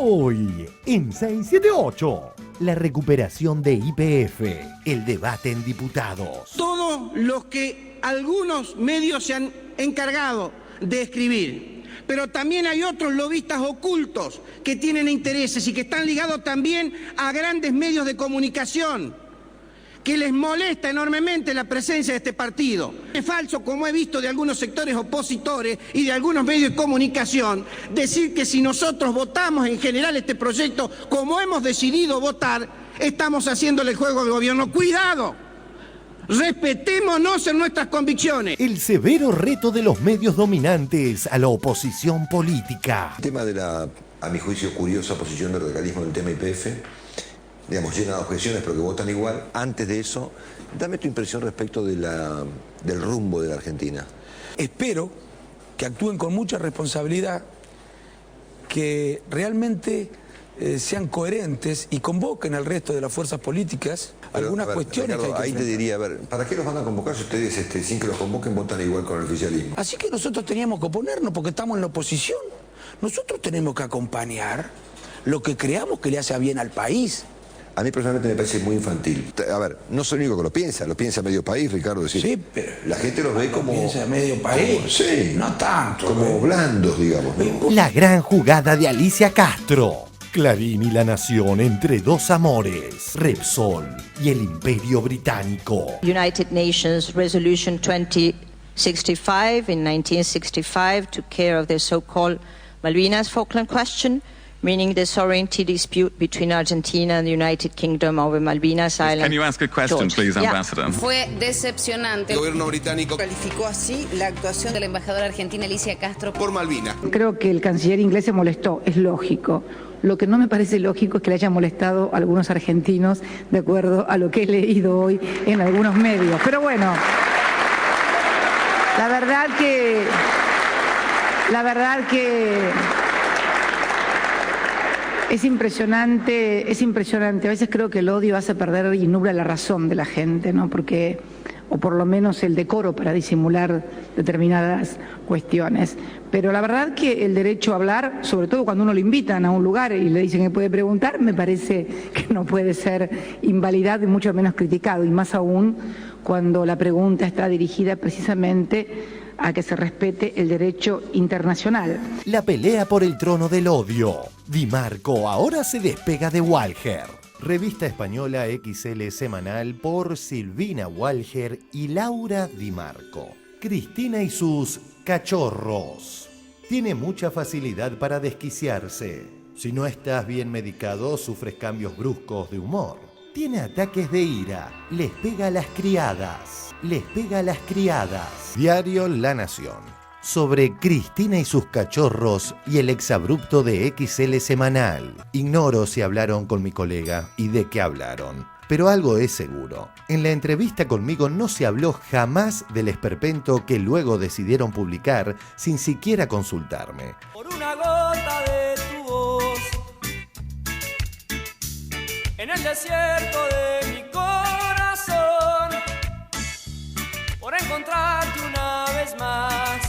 Hoy, en 678, la recuperación de YPF, el debate en diputados. Todos los que algunos medios se han encargado de escribir, pero también hay otros lobistas ocultos que tienen intereses y que están ligados también a grandes medios de comunicación, que les molesta enormemente la presencia de este partido. Es falso, como he visto de algunos sectores opositores y de algunos medios de comunicación, decir que si nosotros votamos en general este proyecto como hemos decidido votar, estamos haciéndole el juego al gobierno. ¡Cuidado! Respetémonos en nuestras convicciones. El severo reto de los medios dominantes a la oposición política. El tema de la, a mi juicio, curiosa posición del radicalismo en el tema YPF, digamos, llena de objeciones, pero que votan igual. Antes de eso, dame tu impresión respecto de del rumbo de la Argentina. Espero que actúen con mucha responsabilidad, que realmente sean coherentes y convoquen al resto de las fuerzas políticas algunas cuestiones, Ricardo, que hay que ahí te diría, a ver, ¿para qué los van a convocar si ustedes sin que los convoquen votan igual con el oficialismo? Así que nosotros teníamos que oponernos porque estamos en la oposición. Nosotros tenemos que acompañar lo que creamos que le hace bien al país. A mí personalmente me parece muy infantil. A ver, no soy el único que lo piensa medio país, Ricardo. Es decir, sí, pero la gente los ve como... piensa medio país, como, sí, no tanto. Como blandos, digamos, ¿no? La gran jugada de Alicia Castro. Clarín y La Nación entre dos amores, Repsol y el Imperio Británico. United Nations Resolution 2065 in 1965 took care of the so-called Malvinas Falkland question, meaning the sovereignty dispute between Argentina and the United Kingdom over Malvinas Island. Can you ask a question, please, Ambassador? Fue decepcionante. El gobierno británico calificó así la actuación de la embajadora argentina Alicia Castro por Malvinas. Creo que el canciller inglés se molestó, es lógico. Lo que no me parece lógico es que le hayan molestado a algunos argentinos, de acuerdo a lo que he leído hoy en algunos medios. Pero bueno, la verdad que es impresionante. A veces creo que el odio hace perder y nubla la razón de la gente, ¿no? Porque, o por lo menos el decoro para disimular determinadas cuestiones. Pero la verdad que el derecho a hablar, sobre todo cuando uno lo invitan a un lugar y le dicen que puede preguntar, me parece que no puede ser invalidado y mucho menos criticado, y más aún cuando la pregunta está dirigida precisamente a que se respete el derecho internacional. La pelea por el trono del odio. Di Marco ahora se despega de Walger. Revista española XL semanal por Silvina Walger y Laura Di Marco. Cristina y sus cachorros. Tiene mucha facilidad para desquiciarse. Si no estás bien medicado, sufres cambios bruscos de humor. Tiene ataques de ira. Les pega a las criadas. Diario La Nación. Sobre Cristina y sus cachorros y el exabrupto de XL semanal. Ignoro si hablaron con mi colega y de qué hablaron. Pero algo es seguro. En la entrevista conmigo no se habló jamás del esperpento que luego decidieron publicar sin siquiera consultarme. Por una gota de tu voz, en el desierto de mi corazón, por encontrarte una vez más,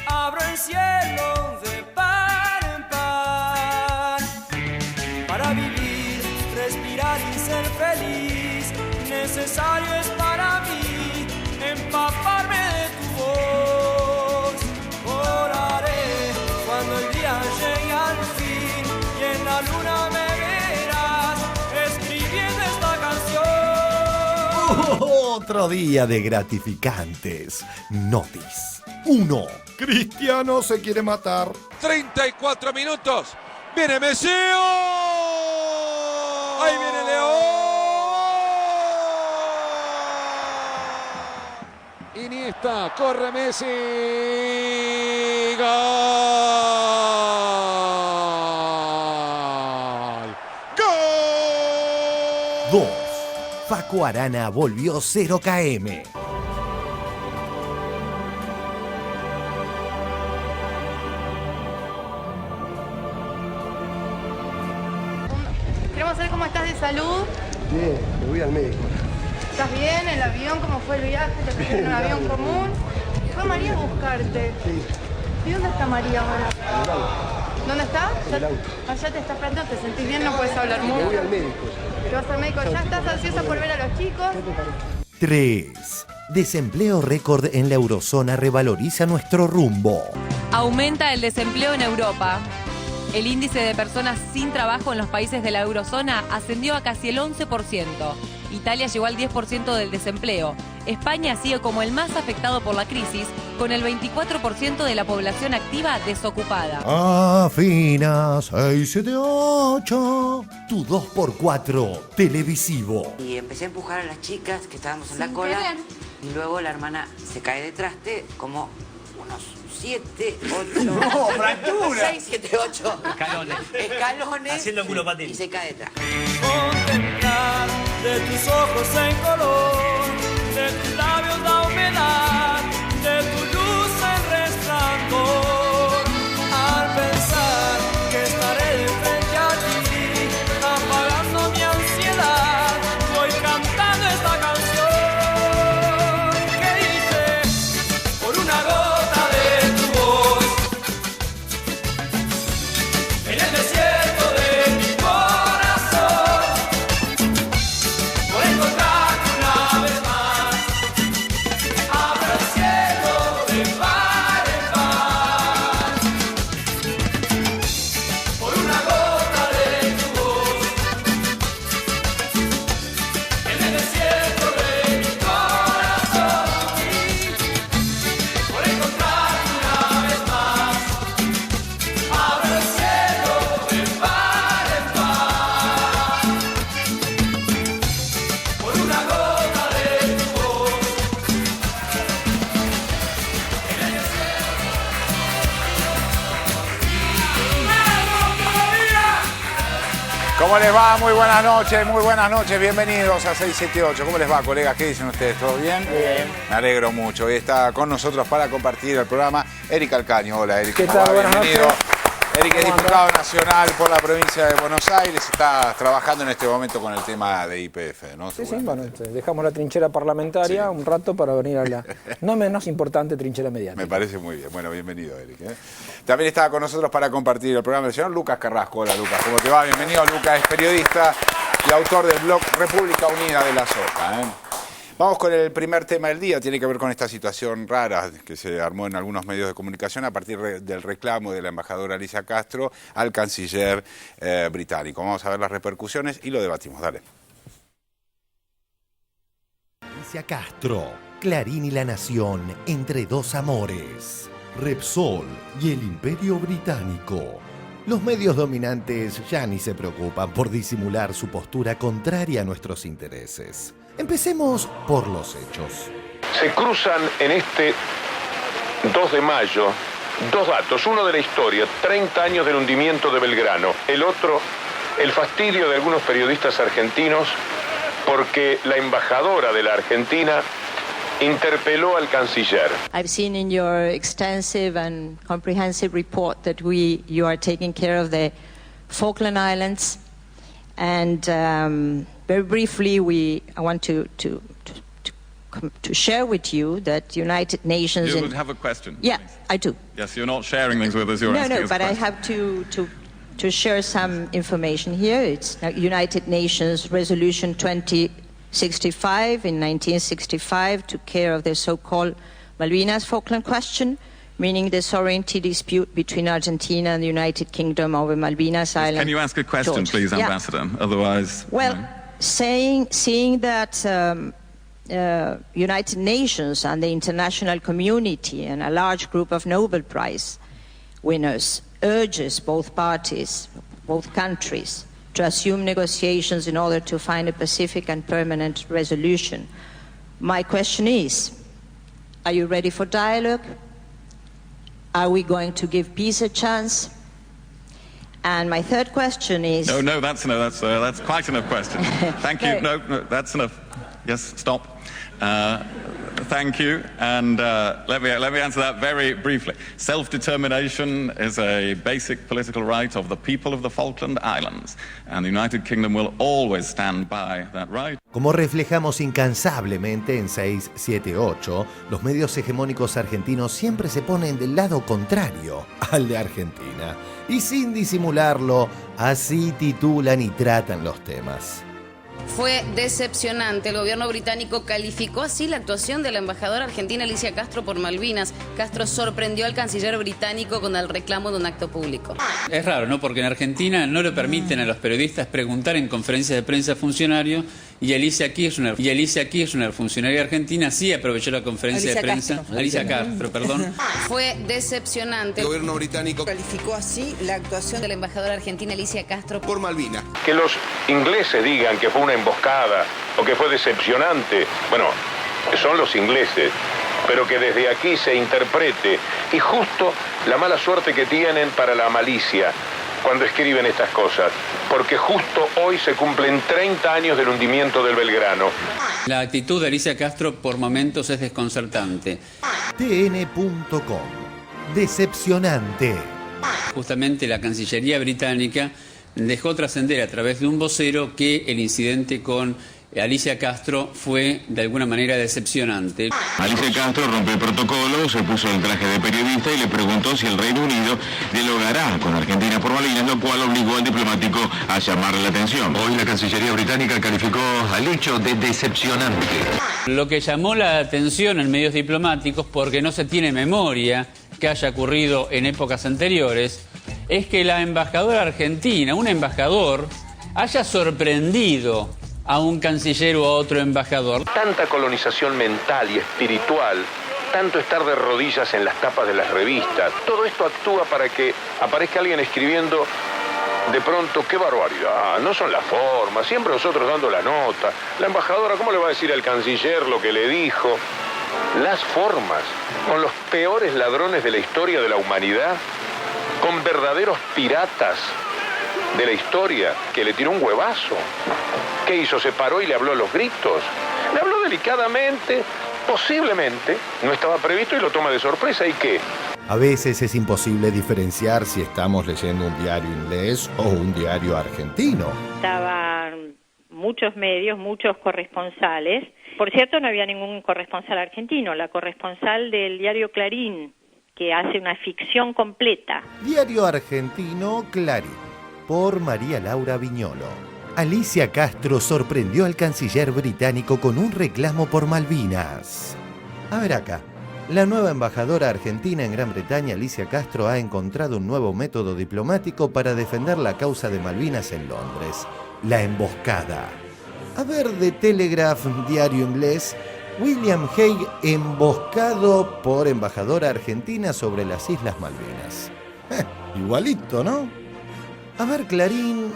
abro el cielo de par en par, para vivir, respirar y ser feliz, necesario es para mí empaparme de tu voz. Oraré cuando el día llegue al fin y en la luna me verás escribiendo esta canción. Otro día de gratificantes. Notis. 1. Cristiano se quiere matar. 34 minutos. Viene Messi. Ahí viene Leo. Iniesta, corre Messi. Gol. Gol. 2. Facu Arana volvió 0 km. Queremos saber cómo estás de salud. Bien, me voy al médico. ¿Estás bien? ¿El avión? ¿Cómo fue el viaje? ¿Te pusiste en un avión común? ¿Fue María a buscarte? Sí. ¿Y dónde está María ahora? ¿Dónde está? En el auto. Allá te estás esperando, te sentís bien, no puedes hablar Me mucho. voy al médico. ¿Te vas al médico? ¿Ya estás ansiosa por ver a los chicos? 3. Desempleo récord en la eurozona revaloriza nuestro rumbo. Aumenta el desempleo en Europa. El índice de personas sin trabajo en los países de la eurozona ascendió a casi el 11%. Italia llegó al 10% del desempleo. España sigue como el más afectado por la crisis, con el 24% de la población activa desocupada. Afina 678, tu 2x4 televisivo. Y empecé a empujar a las chicas que estábamos en la cola. Y luego la hermana se cae de traste como unos 7, 8... ¡No, fractura! 6, 7, 8... Escalones. Haciendo culopatín. Y se cae de traste. Contemplar de tus ojos en color, de tus labios la humedad, de tu luz el resplandor. Al pensar que estaré de frente a ti, apagando mi ansiedad, voy cantando esta canción que dice: por una gota de tu voz, en el desierto de mi corazón, por encontrarte una vez más, abro el cielo de par en par. Por una gota de tu voz, en el desierto de mi corazón, por encontrarte una vez más, abro el cielo de par en par. Por una gota de tu voz, en el ¿Cómo les va? Muy buenas noches, bienvenidos a 678. ¿Cómo les va, colegas? ¿Qué dicen ustedes? ¿Todo bien? Bien. Me alegro mucho. Hoy está con nosotros para compartir el programa Eric Alcaño. Hola, Eric. ¿Qué ¿Cómo tal? va? Buenas Bienvenido. noches. Eric es ¿Cómo diputado nacional por la provincia de Buenos Aires. Está trabajando en este momento con el tema de YPF, ¿no? Sí, bueno, dejamos la trinchera parlamentaria un rato para venir a la no menos importante trinchera mediática. Me parece muy bien. Bueno, bienvenido, Eric. También está con nosotros para compartir el programa el señor Lucas Carrasco. Hola, Lucas. ¿Cómo te va? Bienvenido. Lucas es periodista y autor del blog República Unida de la Soja. Vamos con el primer tema del día. Tiene que ver con esta situación rara que se armó en algunos medios de comunicación a partir del reclamo de la embajadora Alicia Castro al canciller británico. Vamos a ver las repercusiones y lo debatimos. Dale. Alicia Castro, Clarín y La Nación, entre dos amores. Repsol y el Imperio Británico. Los medios dominantes ya ni se preocupan por disimular su postura contraria a nuestros intereses. Empecemos por los hechos. Se cruzan en este 2 de mayo dos datos. Uno de la historia, 30 años del hundimiento de Belgrano. El otro, el fastidio de algunos periodistas argentinos porque la embajadora de la Argentina interpeló al canciller. I've seen in your extensive and comprehensive report that you are taking care of the Falkland Islands, and very briefly, I want to share with you that United Nations. You would have a question. Yeah, please. I do. Yes, you're not sharing things with us. You're asking No, us but a I question. have to share some information here. It's United Nations Resolution 2065 in 1965 took care of the so-called Malvinas Falkland question, meaning the sovereignty dispute between Argentina and the United Kingdom over Malvinas Island. Can you ask a question, George? please, Yeah. Ambassador? Otherwise... Well, seeing that United Nations and the international community and a large group of Nobel Prize winners urges both parties, both countries, to assume negotiations in order to find a pacific and permanent resolution. My question is, are you ready for dialogue? Are we going to give peace a chance? And my third question is... No, that's quite enough question. Thank you. No, that's enough. Yes, stop. Thank you. And let me answer that very briefly. Self-determination is a basic political right of the people of the Falkland Islands, and the United Kingdom will always stand by that right. Como reflejamos incansablemente en 678, los medios hegemónicos argentinos siempre se ponen del lado contrario al de Argentina. Y sin disimularlo, así titulan y tratan los temas. Fue decepcionante. El gobierno británico calificó así la actuación de la embajadora argentina Alicia Castro por Malvinas. Castro sorprendió al canciller británico con el reclamo de un acto público. Es raro, ¿no? Porque en Argentina no le permiten a los periodistas preguntar en conferencias de prensa a funcionarios y Alicia Kirchner, funcionaria argentina, sí aprovechó la conferencia de prensa. Alicia Castro, perdón. Fue decepcionante. El gobierno británico calificó así la actuación de la embajadora argentina Alicia Castro por Malvinas. Que los ingleses digan que fue una emboscada o que fue decepcionante, bueno, son los ingleses, pero que desde aquí se interprete, y justo la mala suerte que tienen para la malicia cuando escriben estas cosas, porque justo hoy se cumplen 30 años del hundimiento del Belgrano. La actitud de Alicia Castro por momentos es desconcertante. TN.com. Decepcionante. Justamente la Cancillería británica dejó trascender a través de un vocero que el incidente con Alicia Castro fue de alguna manera decepcionante. Alicia Castro rompió el protocolo, se puso el traje de periodista y le preguntó si el Reino Unido dialogará con Argentina por Malvinas, lo cual obligó al diplomático a llamarle la atención. Hoy la Cancillería británica calificó al hecho de decepcionante. Lo que llamó la atención en medios diplomáticos, porque no se tiene memoria que haya ocurrido en épocas anteriores, es que la embajadora argentina, un embajador, haya sorprendido a un canciller o a otro embajador. Tanta colonización mental y espiritual, tanto estar de rodillas en las tapas de las revistas, todo esto actúa para que aparezca alguien escribiendo de pronto, qué barbaridad, no son las formas, siempre nosotros dando la nota. La embajadora, ¿cómo le va a decir al canciller lo que le dijo? Las formas, con los peores ladrones de la historia de la humanidad, con verdaderos piratas de la historia, que le tiró un huevazo. ¿Qué hizo? Se paró y le habló a los gritos. Le habló delicadamente, posiblemente, no estaba previsto y lo toma de sorpresa. ¿Y qué? A veces es imposible diferenciar si estamos leyendo un diario inglés o un diario argentino. Estaban muchos medios, muchos corresponsales. Por cierto, no había ningún corresponsal argentino. La corresponsal del diario Clarín, que hace una ficción completa. Diario argentino Clarín, por María Laura Viñolo. Alicia Castro sorprendió al canciller británico con un reclamo por Malvinas. A ver acá. La nueva embajadora argentina en Gran Bretaña, Alicia Castro, ha encontrado un nuevo método diplomático para defender la causa de Malvinas en Londres. La emboscada. A ver, de Telegraph, diario inglés, William Hague emboscado por embajadora argentina sobre las Islas Malvinas. Igualito, ¿no? A ver, Clarín,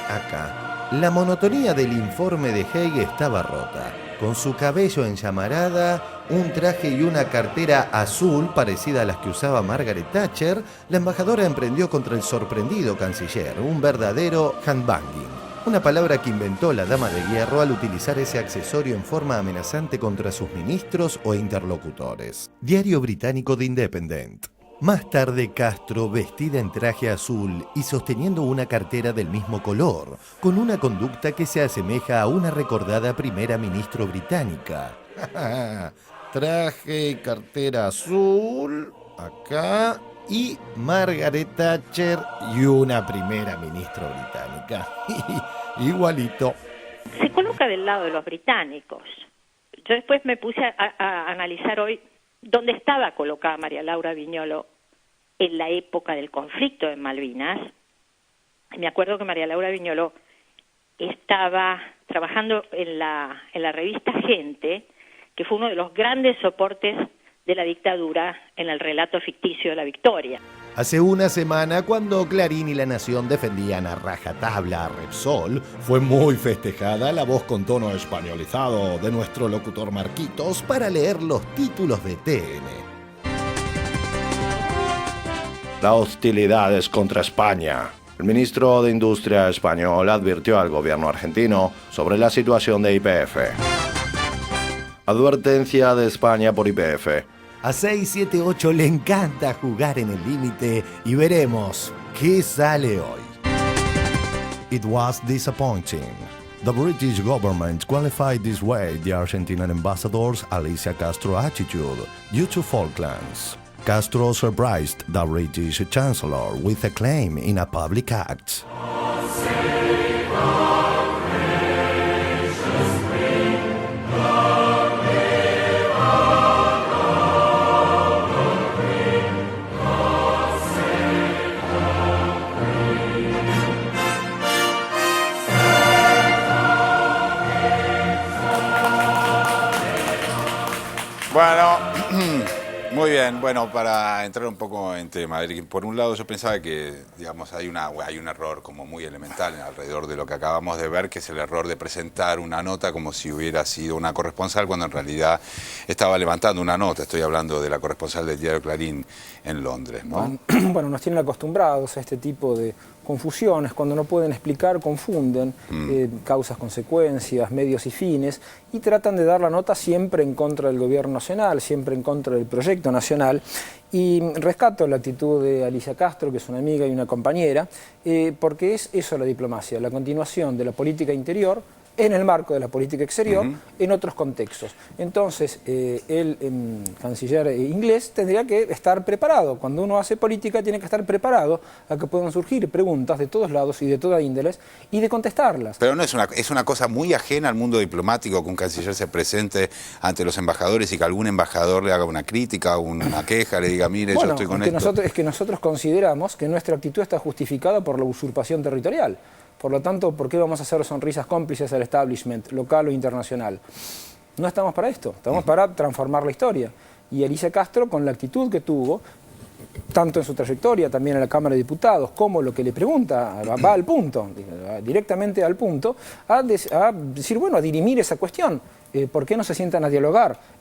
acá. La monotonía del informe de Hague estaba rota. Con su cabello en llamarada, un traje y una cartera azul parecida a las que usaba Margaret Thatcher, la embajadora emprendió contra el sorprendido canciller un verdadero handbanging. Una palabra que inventó la dama de hierro al utilizar ese accesorio en forma amenazante contra sus ministros o interlocutores. Diario británico The Independent. Más tarde, Castro, vestida en traje azul y sosteniendo una cartera del mismo color, con una conducta que se asemeja a una recordada primera ministra británica. Traje y cartera azul, acá, y Margaret Thatcher y una primera ministra británica. Igualito. Se coloca del lado de los británicos. Yo después me puse a analizar hoy dónde estaba colocada María Laura Viñolo en la época del conflicto de Malvinas. Me acuerdo que María Laura Viñolo estaba trabajando en la revista Gente, que fue uno de los grandes soportes de la dictadura en el relato ficticio de la victoria. Hace una semana, cuando Clarín y La Nación defendían a rajatabla a Repsol, fue muy festejada la voz con tono españolizado de nuestro locutor Marquitos para leer los títulos de TN. Las hostilidades contra España. El ministro de Industria español advirtió al gobierno argentino sobre la situación de YPF. Advertencia de España por YPF. A 678 le encanta jugar en el límite y veremos qué sale hoy. It was disappointing. The British government qualified this way the Argentinian ambassador's Alicia Castro attitude due to Falklands. Castro surprised the British Chancellor with a claim in a public act. Bueno, muy bien. Bueno, para entrar un poco en tema, por un lado yo pensaba que, digamos, hay un error como muy elemental alrededor de lo que acabamos de ver, que es el error de presentar una nota como si hubiera sido una corresponsal, cuando en realidad estaba levantando una nota. Estoy hablando de la corresponsal del diario Clarín en Londres, ¿no? Bueno, nos tienen acostumbrados a este tipo de confusiones. Cuando no pueden explicar, confunden causas, consecuencias, medios y fines, y tratan de dar la nota siempre en contra del gobierno nacional, siempre en contra del proyecto nacional. Y rescato la actitud de Alicia Castro, que es una amiga y una compañera, porque es eso la diplomacia, la continuación de la política interior en el marco de la política exterior, en otros contextos. Entonces, el canciller inglés tendría que estar preparado. Cuando uno hace política tiene que estar preparado a que puedan surgir preguntas de todos lados y de toda índoles y de contestarlas. Pero no es una cosa muy ajena al mundo diplomático que un canciller se presente ante los embajadores y que algún embajador le haga una crítica, una queja, le diga, mire, yo estoy con esto. Es que nosotros consideramos que nuestra actitud está justificada por la usurpación territorial. Por lo tanto, ¿por qué vamos a hacer sonrisas cómplices al establishment local o internacional? No estamos para esto, estamos para transformar la historia. Y Alicia Castro, con la actitud que tuvo, tanto en su trayectoria, también en la Cámara de Diputados, como lo que le pregunta, va al punto, directamente al punto, a decir, bueno, a dirimir esa cuestión. ¿Por qué no se sientan a dialogar?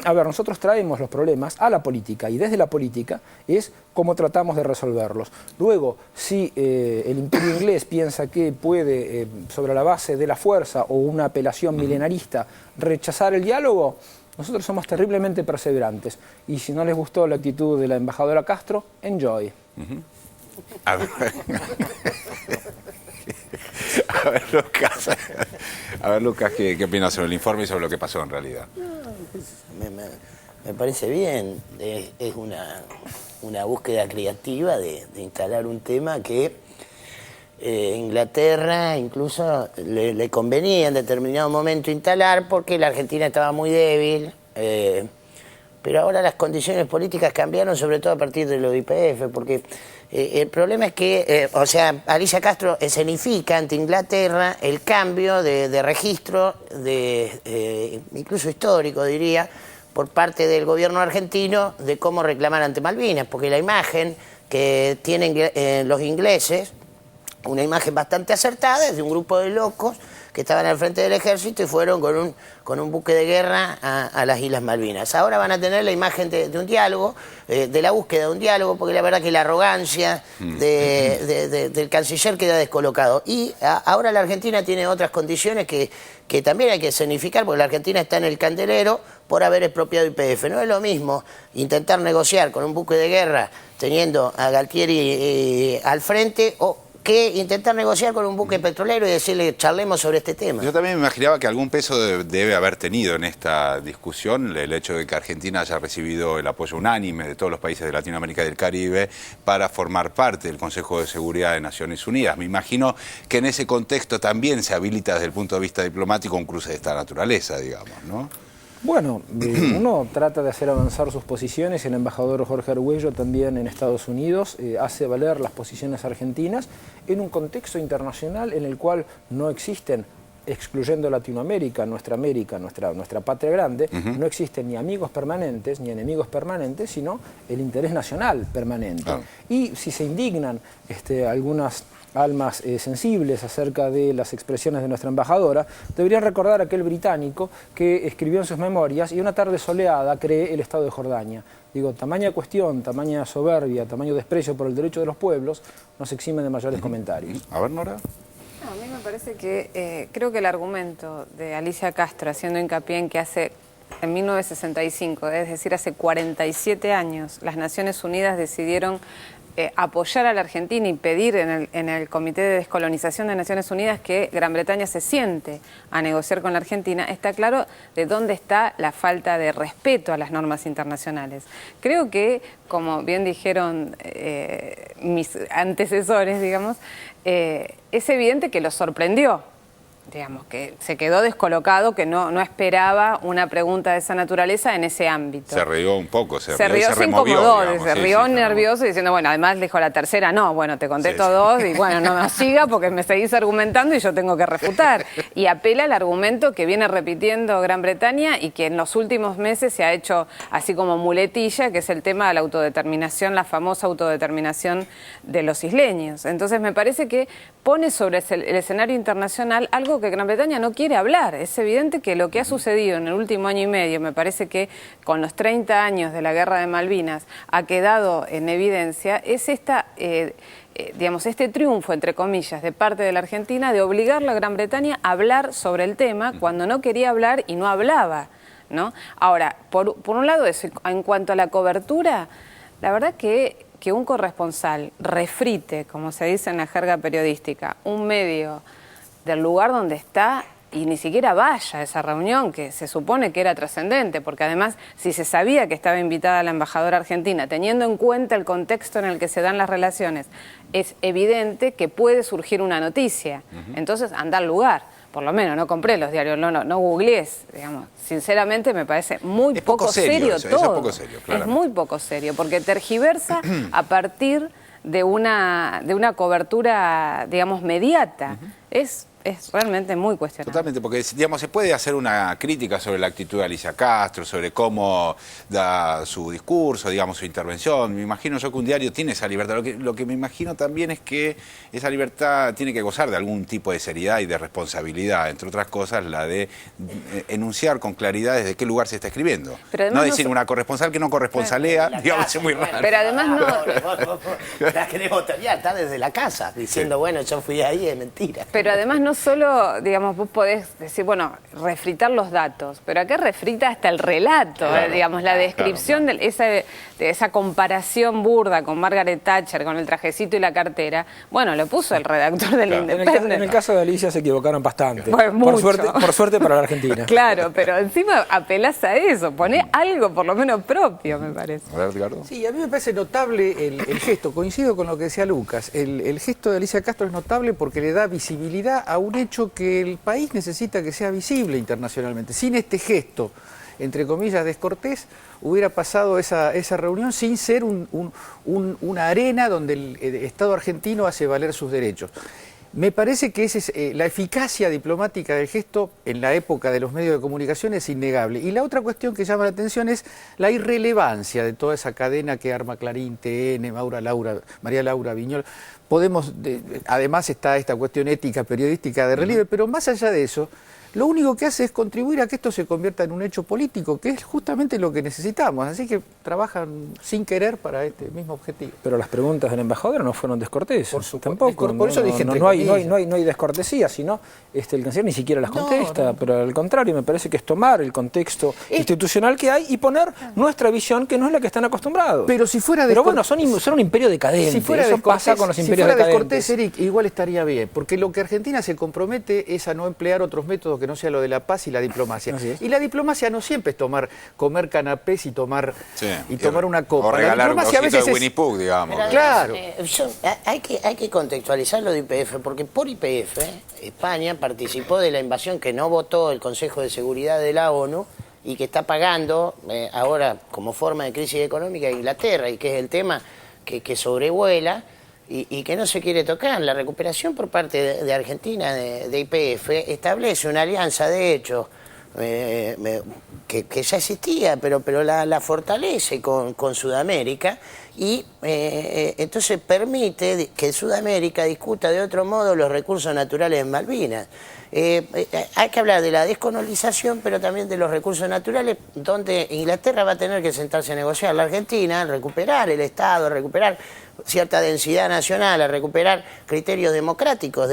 A ver, nosotros traemos los problemas a la política y desde la política es cómo tratamos de resolverlos. Luego, si el imperio inglés piensa que puede, sobre la base de la fuerza o una apelación milenarista, rechazar el diálogo, nosotros somos terriblemente perseverantes. Y si no les gustó la actitud de la embajadora Castro, enjoy. A ver, Lucas, ¿qué opinas sobre el informe y sobre lo que pasó en realidad? Me parece bien, es una búsqueda creativa de instalar un tema que Inglaterra incluso le convenía en determinado momento instalar porque la Argentina estaba muy débil, pero ahora las condiciones políticas cambiaron, sobre todo a partir de lo de YPF, porque el problema es que, Alicia Castro escenifica ante Inglaterra el cambio de registro, incluso histórico diría, por parte del gobierno argentino de cómo reclamar ante Malvinas, porque la imagen que tienen los ingleses, una imagen bastante acertada, es de un grupo de locos que estaban al frente del ejército y fueron con un buque de guerra a las Islas Malvinas. Ahora van a tener la imagen de un diálogo, de la búsqueda de un diálogo, porque la verdad que la arrogancia del canciller queda descolocado. Y ahora la Argentina tiene otras condiciones que también hay que escenificar, porque la Argentina está en el candelero por haber expropiado YPF. No es lo mismo intentar negociar con un buque de guerra teniendo a Galtieri al frente que intentar negociar con un buque petrolero y decirle, charlemos sobre este tema. Yo también me imaginaba que algún peso debe haber tenido en esta discusión el hecho de que Argentina haya recibido el apoyo unánime de todos los países de Latinoamérica y del Caribe para formar parte del Consejo de Seguridad de Naciones Unidas. Me imagino que en ese contexto también se habilita desde el punto de vista diplomático un cruce de esta naturaleza, digamos, ¿no? Bueno, uno trata de hacer avanzar sus posiciones. El embajador Jorge Argüello también en Estados Unidos hace valer las posiciones argentinas en un contexto internacional en el cual no existen, excluyendo Latinoamérica, nuestra patria grande, no existen ni amigos permanentes ni enemigos permanentes, sino el interés nacional permanente. Y si se indignan algunas almas sensibles acerca de las expresiones de nuestra embajadora, deberían recordar a aquel británico que escribió en sus memorias: y una tarde soleada creé el Estado de Jordania. Digo, tamaña cuestión, tamaña soberbia, tamaño desprecio por el derecho de los pueblos, nos exime de mayores comentarios. A ver, Nora. No, a mí me parece que creo que el argumento de Alicia Castro, haciendo hincapié en que hace en 1965, es decir, hace 47 años, las Naciones Unidas decidieron apoyar a la Argentina y pedir en el Comité de Descolonización de Naciones Unidas que Gran Bretaña se siente a negociar con la Argentina, está claro de dónde está la falta de respeto a las normas internacionales. Creo que, como bien dijeron mis antecesores, digamos, es evidente que los sorprendió. Digamos, que se quedó descolocado, que no esperaba una pregunta de esa naturaleza en ese ámbito. Se rió un poco, se rió, se incomodó, se rió nervioso diciendo, bueno, además dijo la tercera, no, bueno, te contesto dos y bueno, no me siga porque me seguís argumentando y yo tengo que refutar. Y apela al argumento que viene repitiendo Gran Bretaña y que en los últimos meses se ha hecho así como muletilla, que es el tema de la autodeterminación, la famosa autodeterminación de los isleños. Entonces me parece que pone sobre el escenario internacional algo que Gran Bretaña no quiere hablar. Es evidente que lo que ha sucedido en el último año y medio, me parece que con los 30 años de la Guerra de Malvinas ha quedado en evidencia, es digamos, este triunfo, entre comillas, de parte de la Argentina de obligar a la Gran Bretaña a hablar sobre el tema cuando no quería hablar y no hablaba, ¿no? Ahora, por un lado, eso, en cuanto a la cobertura, la verdad que un corresponsal refrite, como se dice en la jerga periodística, un medio del lugar donde está y ni siquiera vaya a esa reunión que se supone que era trascendente, porque además si se sabía que estaba invitada la embajadora argentina, teniendo en cuenta el contexto en el que se dan las relaciones, es evidente que puede surgir una noticia. Entonces anda al lugar. Por lo menos, no compré los diarios, no googlees, digamos. Sinceramente me parece muy poco serio todo. Es poco serio, es muy poco serio, porque tergiversa a partir de una cobertura, digamos, mediata. Es realmente muy cuestionable. Totalmente, porque digamos, se puede hacer una crítica sobre la actitud de Alicia Castro, sobre cómo da su discurso, digamos, su intervención. Me imagino yo que un diario tiene esa libertad. Lo que me imagino también es que esa libertad tiene que gozar de algún tipo de seriedad y de responsabilidad, entre otras cosas la de enunciar con claridad desde qué lugar se está escribiendo. No decir una corresponsal que no corresponsalea, digamos, es muy raro. Pero además no... La queremos terminar, está desde la casa, diciendo, bueno, yo fui ahí, es mentira. Pero además no solo, digamos, vos podés decir, bueno, refritar los datos, pero acá refrita hasta el relato, digamos, la descripción de esa comparación burda con Margaret Thatcher, con el trajecito y la cartera, bueno, lo puso el redactor del Independent. En el caso de Alicia se equivocaron bastante, bueno, por suerte para la Argentina. Claro, pero encima apelás a eso, poné algo por lo menos propio, me parece. A ver, Ricardo. Sí, a mí me parece notable el gesto, coincido con lo que decía Lucas, el gesto de Alicia Castro es notable porque le da visibilidad a un hecho que el país necesita que sea visible internacionalmente. Sin este gesto, entre comillas, descortés, hubiera pasado esa reunión sin ser una arena donde el Estado argentino hace valer sus derechos. Me parece que la eficacia diplomática del gesto en la época de los medios de comunicación es innegable. Y la otra cuestión que llama la atención es la irrelevancia de toda esa cadena que arma Clarín, TN, María Laura Viñolo. Además está esta cuestión ética periodística de relieve, pero más allá de eso, lo único que hace es contribuir a que esto se convierta en un hecho político, que es justamente lo que necesitamos. Así que trabajan sin querer para este mismo objetivo. Pero las preguntas del embajador no fueron descorteses. Por supuesto. Tampoco. Por eso dije, no hay descortesía, sino el canciller ni siquiera las contesta. Pero al contrario, me parece que es tomar el contexto institucional que hay y poner nuestra visión, que no es la que están acostumbrados. Pero si fuera Pero bueno, son un imperio decadente. Si fuera eso pasa con los imperios decadentes. Eric, igual estaría bien, porque lo que Argentina se compromete es a no emplear otros métodos que no sea lo de la paz y la diplomacia. Y la diplomacia no siempre es comer canapés y tomar una copa. O regalar un cosito de Winnie Pooh, digamos. Pero, claro. Hay que contextualizar lo de YPF, porque por YPF España participó de la invasión que no votó el Consejo de Seguridad de la ONU y que está pagando ahora como forma de crisis económica a Inglaterra, y que es el tema que sobrevuela y que no se quiere tocar. La recuperación por parte de Argentina de YPF establece una alianza de hecho que ya existía, pero la fortalece con Sudamérica y entonces permite que Sudamérica discuta de otro modo los recursos naturales en Malvinas. Hay que hablar de la descolonización, pero también de los recursos naturales, donde Inglaterra va a tener que sentarse a negociar. La Argentina, recuperar el Estado, recuperar cierta densidad nacional, a recuperar criterios democráticos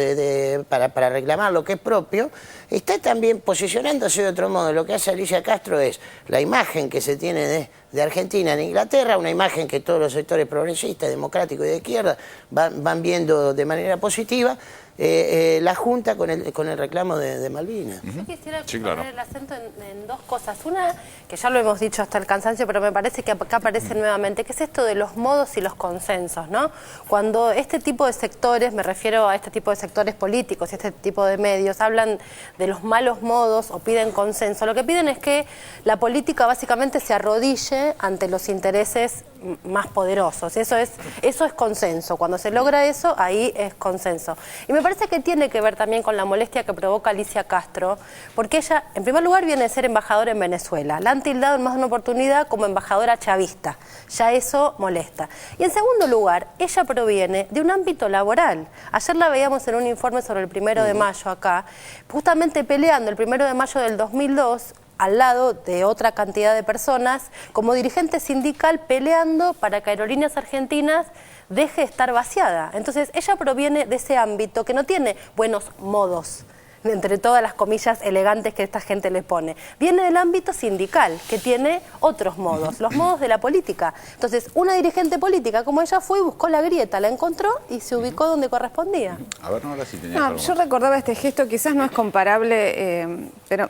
para reclamar lo que es propio, está también posicionándose de otro modo. Lo que hace Alicia Castro es la imagen que se tiene de Argentina en Inglaterra, una imagen que todos los sectores progresistas, democráticos y de izquierda van viendo de manera positiva. La Junta con el reclamo de Malvinas. Yo quisiera poner el acento en dos cosas. Una, que ya lo hemos dicho hasta el cansancio, pero me parece que acá aparece nuevamente, que es esto de los modos y los consensos, ¿no? Cuando este tipo de sectores, me refiero a este tipo de sectores políticos y este tipo de medios, hablan de los malos modos o piden consenso, lo que piden es que la política básicamente se arrodille ante los intereses más poderosos. Eso es consenso. Cuando se logra eso, ahí es consenso. Y me parece que tiene que ver también con la molestia que provoca Alicia Castro, porque ella, en primer lugar, viene de ser embajadora en Venezuela. La han tildado en más de una oportunidad como embajadora chavista. Ya eso molesta. Y en segundo lugar, ella proviene de un ámbito laboral. Ayer la veíamos en un informe sobre el 1 de mayo acá, justamente peleando el 1 de mayo del 2002, al lado de otra cantidad de personas, como dirigente sindical peleando para que Aerolíneas Argentinas deje de estar vaciada. Entonces, ella proviene de ese ámbito que no tiene buenos modos, entre todas las comillas elegantes que esta gente le pone. Viene del ámbito sindical, que tiene otros modos, los modos de la política. Entonces, una dirigente política como ella fue y buscó la grieta, la encontró y se ubicó donde correspondía. A ver, no, ahora sí tenías algo yo más. recordaba este gesto, quizás no es comparable, pero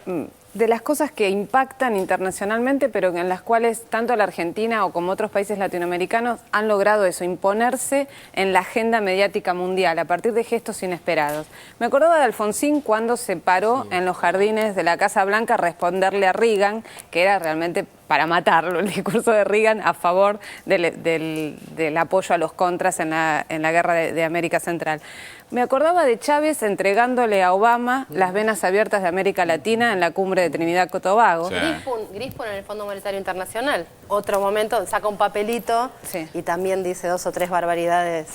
de las cosas que impactan internacionalmente, pero en las cuales tanto la Argentina o como otros países latinoamericanos han logrado eso, imponerse en la agenda mediática mundial a partir de gestos inesperados. Me acordaba de Alfonsín cuando se paró en los jardines de la Casa Blanca a responderle a Reagan, que era realmente para matarlo, el discurso de Reagan a favor del apoyo a los contras en la guerra de América Central. Me acordaba de Chávez entregándole a Obama las venas abiertas de América Latina en la cumbre de Trinidad y Tobago. Sí. Grispun en el Fondo Monetario Internacional. Otro momento, saca un papelito y también dice 2 o 3 barbaridades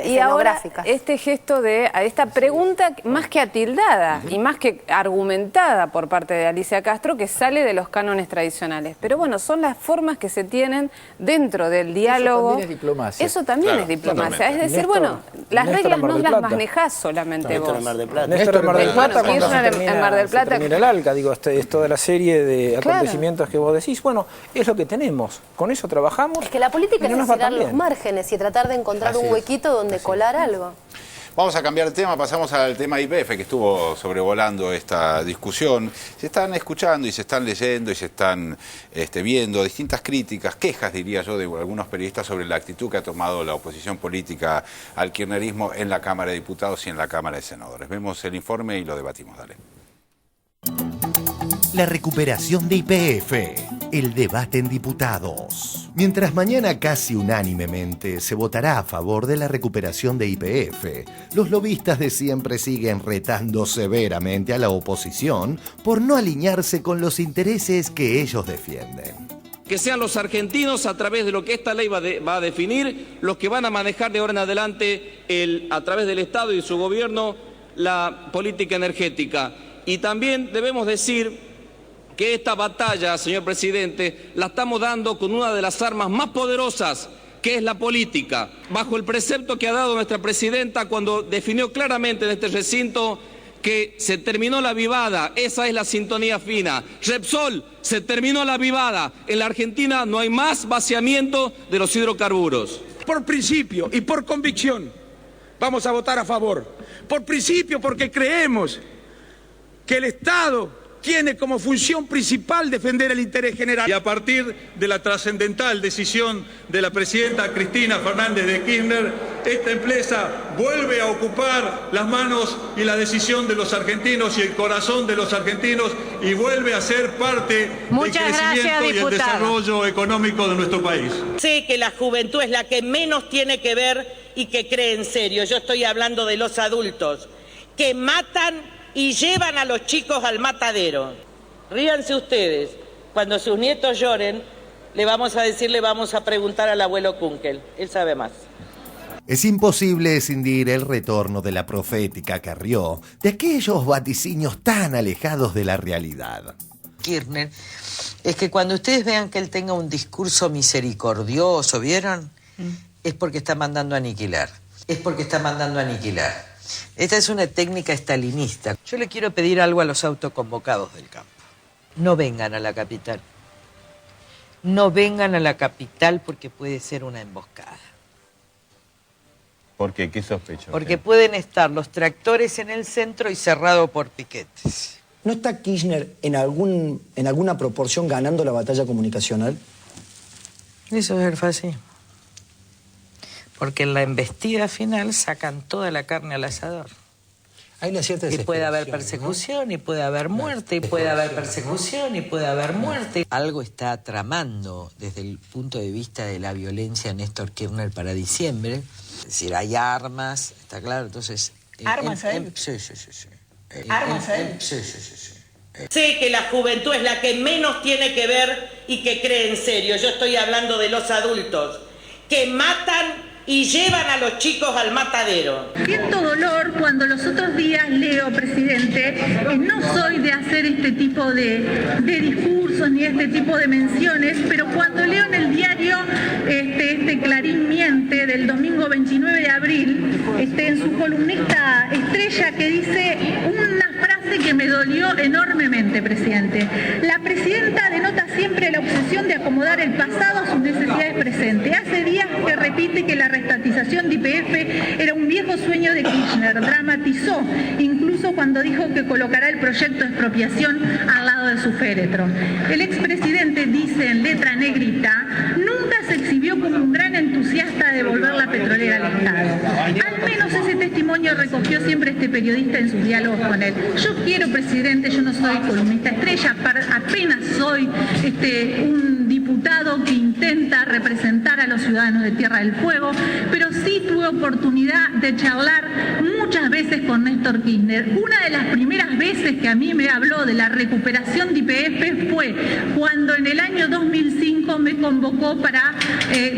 y ahora este gesto de esta pregunta más que atildada y más que argumentada por parte de Alicia Castro, que sale de los cánones tradicionales. Pero bueno, son las formas que se tienen dentro del diálogo. Eso también es diplomacia. Eso también es diplomacia. Totalmente. Es decir, bueno, las reglas no las manejás solamente vos. Néstor en Mar del Plata, cuando se termina el ALCA, digo, es toda la serie de acontecimientos que vos decís. Bueno, es lo que tenemos. Con eso trabajamos. Es que la política es estirar los márgenes y tratar de encontrar un huequito donde colar algo. Vamos a cambiar de tema, pasamos al tema YPF, que estuvo sobrevolando esta discusión. Se están escuchando y se están leyendo y se están viendo distintas críticas, quejas, diría yo, de algunos periodistas sobre la actitud que ha tomado la oposición política al kirchnerismo en la Cámara de Diputados y en la Cámara de Senadores. Vemos el informe y lo debatimos. Dale. La recuperación de YPF, el debate en diputados. Mientras mañana casi unánimemente se votará a favor de la recuperación de YPF, los lobistas de siempre siguen retando severamente a la oposición por no alinearse con los intereses que ellos defienden. Que sean los argentinos, a través de lo que esta ley va a definir, los que van a manejar de ahora en adelante, a través del Estado y su gobierno, la política energética. Y también debemos decir que esta batalla, señor presidente, la estamos dando con una de las armas más poderosas, que es la política, bajo el precepto que ha dado nuestra presidenta cuando definió claramente en este recinto que se terminó la vivada. Esa es la sintonía fina. Repsol, se terminó la vivada. En la Argentina no hay más vaciamiento de los hidrocarburos. Por principio y por convicción vamos a votar a favor. Por principio, porque creemos que el Estado tiene como función principal defender el interés general. Y a partir de la trascendental decisión de la presidenta Cristina Fernández de Kirchner, esta empresa vuelve a ocupar las manos y la decisión de los argentinos y el corazón de los argentinos y vuelve a ser parte del crecimiento y el desarrollo económico de nuestro país. Sé que la juventud es la que menos tiene que ver y que cree en serio. Yo estoy hablando de los adultos que matan y llevan a los chicos al matadero. Ríanse ustedes, cuando sus nietos lloren, le vamos a preguntar al abuelo Kunkel, él sabe más. Es imposible escindir el retorno de la profética Carrió de aquellos vaticinios tan alejados de la realidad. Kirchner, es que cuando ustedes vean que él tenga un discurso misericordioso, ¿vieron? Es porque está mandando a aniquilar. Es porque está mandando a aniquilar. Esta es una técnica estalinista. Yo le quiero pedir algo a los autoconvocados del campo. No vengan a la capital. No vengan a la capital porque puede ser una emboscada. ¿Por qué? ¿Qué sospecho? Porque pueden estar los tractores en el centro y cerrado por piquetes. ¿No está Kirchner en alguna proporción ganando la batalla comunicacional? Eso es fácil. Porque en la embestida final sacan toda la carne al asador. Hay una cierta y puede haber desesperación, persecución, ¿no? Y puede haber muerte, y puede haber persecución, y puede haber muerte. Algo está tramando desde el punto de vista de la violencia Néstor Kirchner para diciembre. Es decir, hay armas, está claro, entonces... ¿Armas hay? Sí. ¿Armas hay? Sí. Sé que la juventud es la que menos tiene que ver y que cree en serio. Yo estoy hablando de los adultos que matan y llevan a los chicos al matadero. Siento dolor cuando los otros días leo, presidente, no soy de hacer este tipo de discursos ni este tipo de menciones, pero cuando leo en el diario este Clarín Miente del domingo 29 de abril, en su columnista estrella que dice una frase que me dolió enormemente, presidente. La presidenta denota siempre la obsesión de acomodar el pasado a sus necesidades presentes. Hace días que repite que la estatización de YPF era un viejo sueño de Kirchner. Dramatizó, incluso cuando dijo que colocará el proyecto de expropiación al lado de su féretro. El expresidente dice en letra negrita, nunca se exhibió como un gran entusiasta de devolver la petrolera al Estado. Al menos ese testimonio recogió siempre este periodista en sus diálogos con él. Yo quiero, presidente, yo no soy columnista estrella, apenas soy un diputado que intenta representar a los ciudadanos de Tierra del Fuego, pero sí tuve oportunidad de charlar muchas veces con Néstor Kirchner. Una de las primeras veces que a mí me habló de la recuperación de YPF fue cuando en el año 2005 me convocó para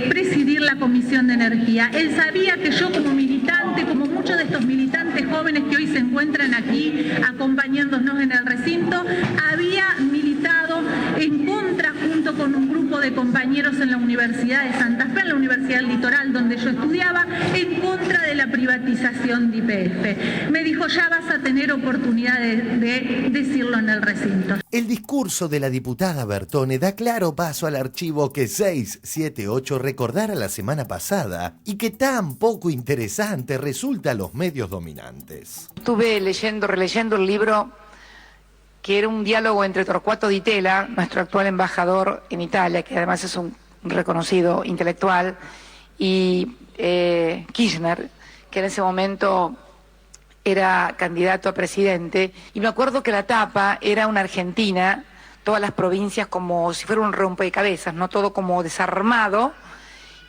presidir la Comisión de Energía. Él sabía que yo como militante, como muchos de estos militantes jóvenes que hoy se encuentran aquí acompañándonos en el recinto, había militado en contra junto con un grupo de compañeros en la Universidad de Santa Fe, en la Universidad del Litoral, donde yo estudiaba, en contra de la privatización de YPF. Me dijo, ya vas a tener oportunidad de decirlo en el recinto. El discurso de la diputada Bertone da claro paso al archivo que 678 recordara la semana pasada y que tan poco interesante resulta a los medios dominantes. Estuve releyendo el libro que era un diálogo entre Torquato Di Tella, nuestro actual embajador en Italia, que además es un reconocido intelectual, y Kirchner, que en ese momento era candidato a presidente, y me acuerdo que la tapa era una Argentina, todas las provincias como si fuera un rompecabezas, no todo como desarmado,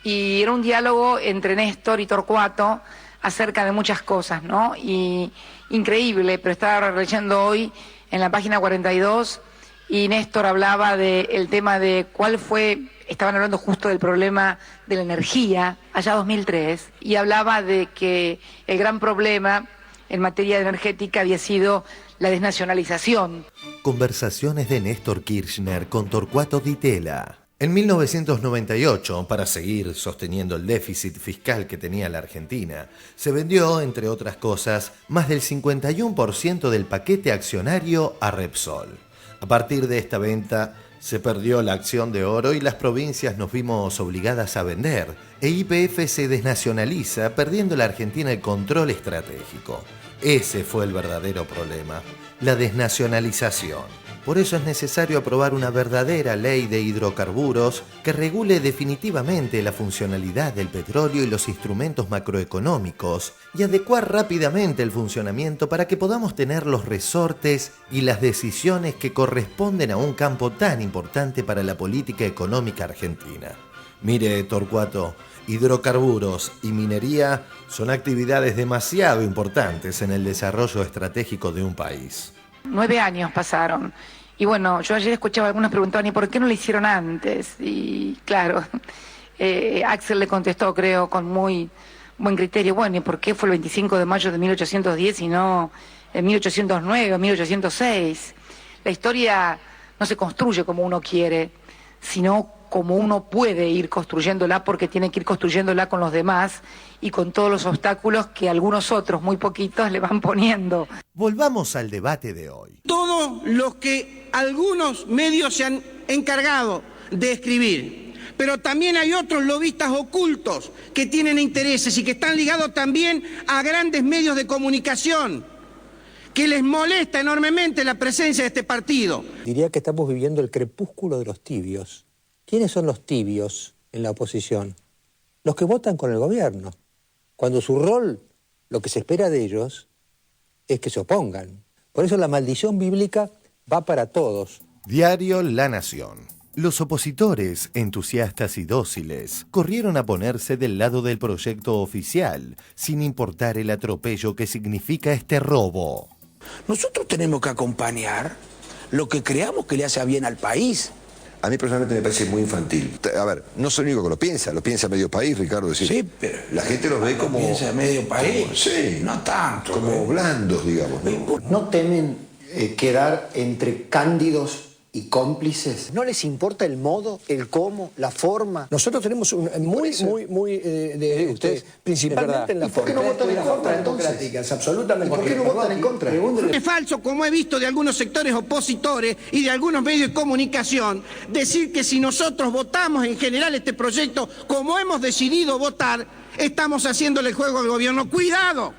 y era un diálogo entre Néstor y Torquato acerca de muchas cosas, ¿no? Y increíble, pero estaba leyendo hoy en la página 42 y Néstor hablaba del tema de cuál fue, estaban hablando justo del problema de la energía, allá 2003, y hablaba de que el gran problema en materia energética había sido la desnacionalización. Conversaciones de Néstor Kirchner con Torquato Di Tella. En 1998, para seguir sosteniendo el déficit fiscal que tenía la Argentina, se vendió, entre otras cosas, más del 51% del paquete accionario a Repsol. A partir de esta venta, se perdió la acción de oro y las provincias nos vimos obligadas a vender, e YPF se desnacionaliza, perdiendo la Argentina el control estratégico. Ese fue el verdadero problema, la desnacionalización. Por eso es necesario aprobar una verdadera ley de hidrocarburos que regule definitivamente la funcionalidad del petróleo y los instrumentos macroeconómicos y adecuar rápidamente el funcionamiento para que podamos tener los resortes y las decisiones que corresponden a un campo tan importante para la política económica argentina. Mire, Torquato, hidrocarburos y minería son actividades demasiado importantes en el desarrollo estratégico de un país. 9 años pasaron. Y bueno, yo ayer escuchaba algunos preguntaban, ¿y por qué no lo hicieron antes? Y claro, Axel le contestó, creo, con muy buen criterio. Bueno, ¿y por qué fue el 25 de mayo de 1810 y no en 1809 o 1806? La historia no se construye como uno quiere, sino como uno puede ir construyéndola, porque tiene que ir construyéndola con los demás y con todos los obstáculos que algunos otros, muy poquitos, le van poniendo. Volvamos al debate de hoy. Todo lo que algunos medios se han encargado de escribir, pero también hay otros lobistas ocultos que tienen intereses y que están ligados también a grandes medios de comunicación, que les molesta enormemente la presencia de este partido. Diría que estamos viviendo el crepúsculo de los tibios. ¿Quiénes son los tibios en la oposición? Los que votan con el gobierno, cuando su rol, lo que se espera de ellos, es que se opongan. Por eso la maldición bíblica va para todos. Diario La Nación. Los opositores, entusiastas y dóciles, corrieron a ponerse del lado del proyecto oficial, sin importar el atropello que significa este robo. Nosotros tenemos que acompañar lo que creamos que le hace bien al país. A mí personalmente me parece muy infantil. A ver, no soy el único que lo piensa medio país, Ricardo. Decir, sí, pero la gente los ve como... piensa medio país, sí, no tanto. Como blandos, digamos. ¿No temen quedar entre cándidos y cómplices? ¿No les importa el modo, el cómo, la forma? Nosotros tenemos principalmente en la forma. ¿Por qué no votan en contra entonces? Absolutamente. ¿Por qué no votan en contra? Es falso, como he visto de algunos sectores opositores y de algunos medios de comunicación, decir que si nosotros votamos en general este proyecto como hemos decidido votar, estamos haciéndole el juego al gobierno. ¡Cuidado!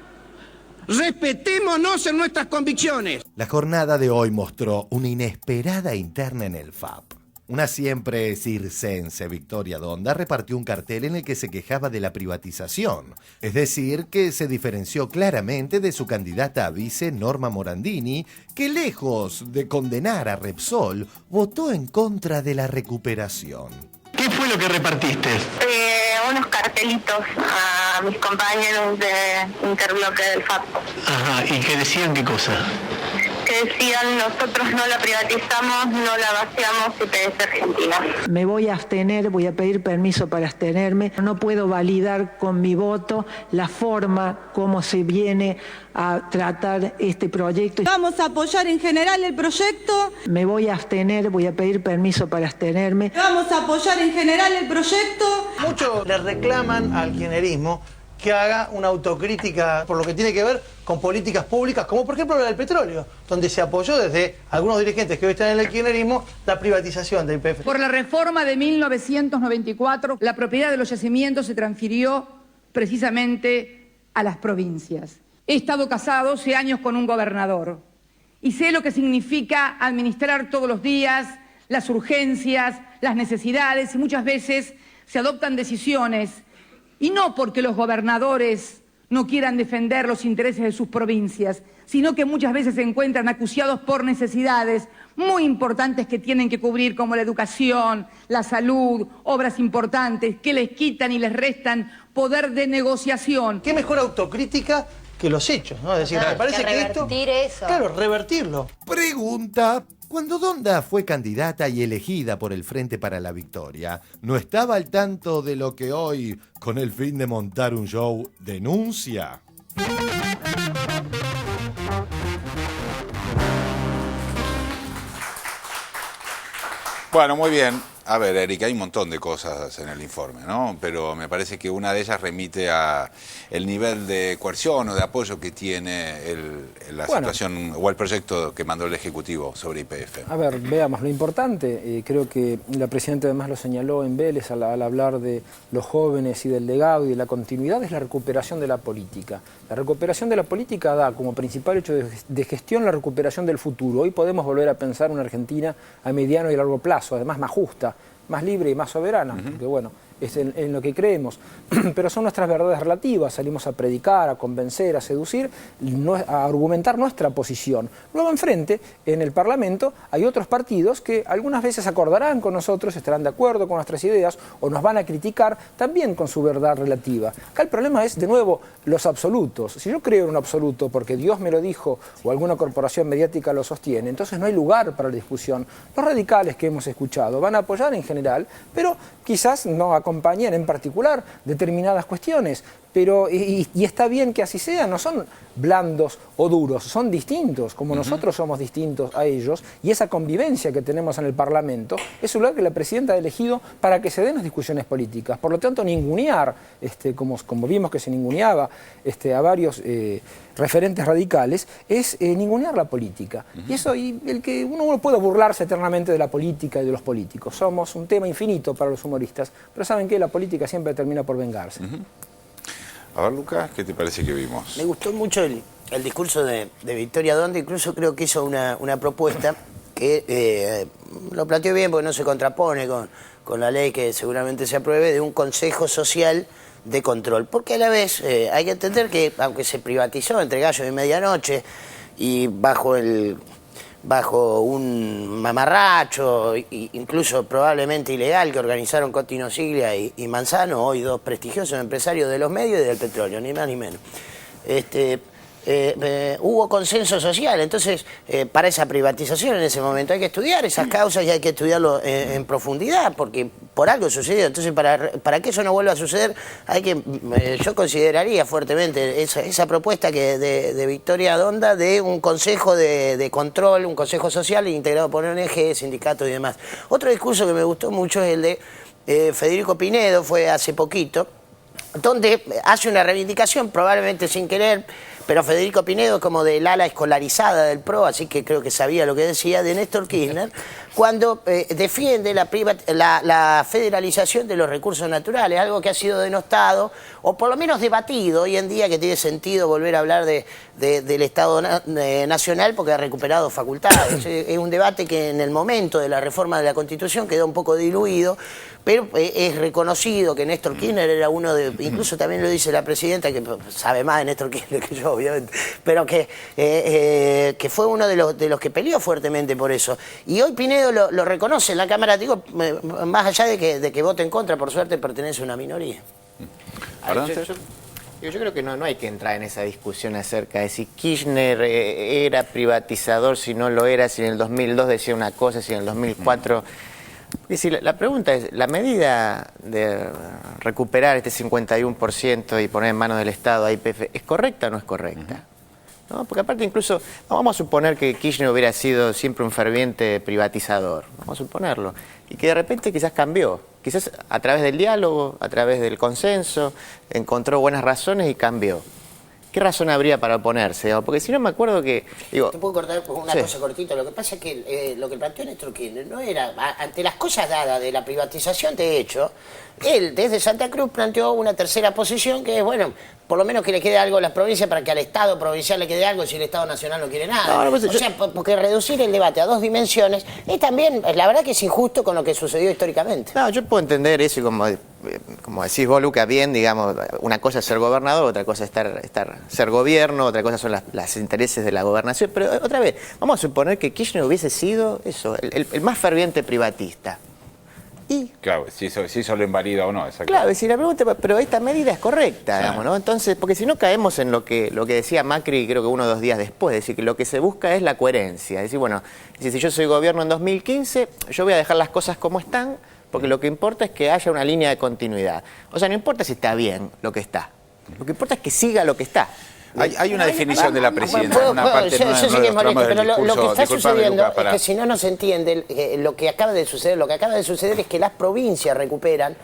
Respetémonos en nuestras convicciones. La jornada de hoy mostró una inesperada interna en el FAP. Una siempre circense Victoria Donda repartió un cartel en el que se quejaba de la privatización, es decir, que se diferenció claramente de su candidata a vice Norma Morandini, que lejos de condenar a Repsol, votó en contra de la recuperación. ¿Qué fue lo que repartiste? Unos cartelitos a mis compañeros de Interbloque del FAP. Ajá, ¿y qué decían qué cosa? Que decían, nosotros no la privatizamos, no la vaciamos, IPF Argentina. Me voy a abstener, voy a pedir permiso para abstenerme. No puedo validar con mi voto la forma como se viene a tratar este proyecto. Vamos a apoyar en general el proyecto. Me voy a abstener, voy a pedir permiso para abstenerme. Vamos a apoyar en general el proyecto. Muchos le reclaman al kirchnerismo que haga una autocrítica por lo que tiene que ver con políticas públicas, como por ejemplo la del petróleo, donde se apoyó desde algunos dirigentes que hoy están en el kirchnerismo la privatización del YPF. Por la reforma de 1994, la propiedad de los yacimientos se transfirió precisamente a las provincias. He estado casado 12 años con un gobernador y sé lo que significa administrar todos los días las urgencias, las necesidades, y muchas veces se adoptan decisiones, y no porque los gobernadores no quieran defender los intereses de sus provincias, sino que muchas veces se encuentran acuciados por necesidades muy importantes que tienen que cubrir, como la educación, la salud, obras importantes, que les quitan y les restan poder de negociación. ¿Qué mejor autocrítica que los hechos, ¿no? Es decir, me parece que esto... Eso. Claro, revertirlo. Pregunta: cuando Donda fue candidata y elegida por el Frente para la Victoria, ¿no estaba al tanto de lo que hoy, con el fin de montar un show, denuncia? Bueno, muy bien. A ver, Erika, hay un montón de cosas en el informe, ¿no? Pero me parece que una de ellas remite a el nivel de coerción o de apoyo que tiene la situación o el proyecto que mandó el Ejecutivo sobre YPF. A ver, veamos, lo importante, creo que la Presidenta además lo señaló en Vélez al hablar de los jóvenes y del legado y de la continuidad, es la recuperación de la política. La recuperación de la política da como principal hecho de gestión la recuperación del futuro. Hoy podemos volver a pensar una Argentina a mediano y largo plazo, además más justa, más libre y más soberana, porque bueno, es en lo que creemos, pero son nuestras verdades relativas, salimos a predicar, a convencer, a seducir, a argumentar nuestra posición. Luego enfrente, en el Parlamento, hay otros partidos que algunas veces acordarán con nosotros, estarán de acuerdo con nuestras ideas o nos van a criticar también con su verdad relativa. Acá el problema es, de nuevo, los absolutos. Si yo creo en un absoluto porque Dios me lo dijo o alguna corporación mediática lo sostiene, entonces no hay lugar para la discusión. Los radicales que hemos escuchado van a apoyar en general, pero quizás no acompañen en particular determinadas cuestiones. Pero, y está bien que así sea, no son blandos o duros, son distintos, como nosotros somos distintos a ellos, y esa convivencia que tenemos en el Parlamento es un lugar que la Presidenta ha elegido para que se den las discusiones políticas. Por lo tanto, ningunear, como vimos que se ninguneaba a varios referentes radicales, es ningunear la política. Y eso, uno puede burlarse eternamente de la política y de los políticos. Somos un tema infinito para los humoristas, pero ¿saben qué? La política siempre termina por vengarse. A ver, Lucas, ¿qué te parece que vimos? Me gustó mucho el discurso de Victoria Donda, incluso creo que hizo una propuesta que lo planteó bien porque no se contrapone con la ley que seguramente se apruebe, de un consejo social de control. Porque a la vez hay que entender que, aunque se privatizó entre gallos y medianoche y bajo un mamarracho, incluso probablemente ilegal, que organizaron Cotino Siglia y Manzano, hoy dos prestigiosos empresarios de los medios y del petróleo, ni más ni menos. Hubo consenso social, entonces para esa privatización en ese momento hay que estudiar esas causas y hay que estudiarlo en profundidad, porque por algo sucedió. Entonces para que eso no vuelva a suceder, yo consideraría fuertemente esa propuesta de Victoria Donda de un consejo de control, un consejo social integrado por ONG, sindicatos y demás. Otro discurso que me gustó mucho es el de Federico Pinedo, fue hace poquito, donde hace una reivindicación, probablemente sin querer, pero Federico Pinedo, como del ala escolarizada del PRO, así que creo que sabía lo que decía, de Néstor Kirchner, cuando defiende la federalización de los recursos naturales, algo que ha sido denostado, o por lo menos debatido hoy en día, que tiene sentido volver a hablar del Estado Nacional porque ha recuperado facultades. Es un debate que en el momento de la reforma de la Constitución quedó un poco diluido, pero es reconocido que Néstor Kirchner era uno de, incluso también lo dice la Presidenta, que sabe más de Néstor Kirchner que yo, obviamente, pero que fue uno de los que peleó fuertemente por eso. Y hoy Pinedo lo reconoce en la Cámara, digo, más allá de que vote en contra, por suerte pertenece a una minoría. Yo creo que no hay que entrar en esa discusión acerca de si Kirchner era privatizador, si no lo era, si en el 2002 decía una cosa, si en el 2004... Y si la pregunta es, ¿la medida de recuperar este 51% y poner en manos del Estado a YPF es correcta o no es correcta? ¿No? Porque aparte incluso, vamos a suponer que Kirchner hubiera sido siempre un ferviente privatizador, vamos a suponerlo, y que de repente quizás cambió, quizás a través del diálogo, a través del consenso, encontró buenas razones y cambió. ¿Qué razón habría para oponerse? Porque si no me acuerdo que... Digo, ¿te puedo cortar una cosa cortita? Lo que pasa es que lo que planteó Néstor Kirchner no era... Ante las cosas dadas de la privatización, de hecho, él desde Santa Cruz planteó una tercera posición que es, bueno, por lo menos que le quede algo a las provincias para que al Estado provincial le quede algo si el Estado Nacional no quiere nada. O sea, porque reducir el debate a dos dimensiones es también, la verdad que es injusto con lo que sucedió históricamente. No, yo puedo entender eso y como decís vos, Luca, bien, digamos, una cosa es ser gobernador, otra cosa es ser gobierno, otra cosa son los intereses de la gobernación, pero otra vez, vamos a suponer que Kirchner hubiese sido eso, el más ferviente privatista. Y, claro, si eso lo invalida o no. Claro, si la pregunta, pero esta medida es correcta, digamos, ¿no? Entonces, porque si no caemos en lo que decía Macri, creo que 1 o 2 días después, es decir, que lo que se busca es la coherencia. Es decir, bueno, si yo soy gobierno en 2015, yo voy a dejar las cosas como están, porque lo que importa es que haya una línea de continuidad. O sea, no importa si está bien lo que está, lo que importa es que siga lo que está. Hay una definición de la Presidenta en una parte de los tramos del discurso. Lo que está sucediendo es que si no se entiende lo que acaba de suceder. Lo que acaba de suceder es que las provincias recuperan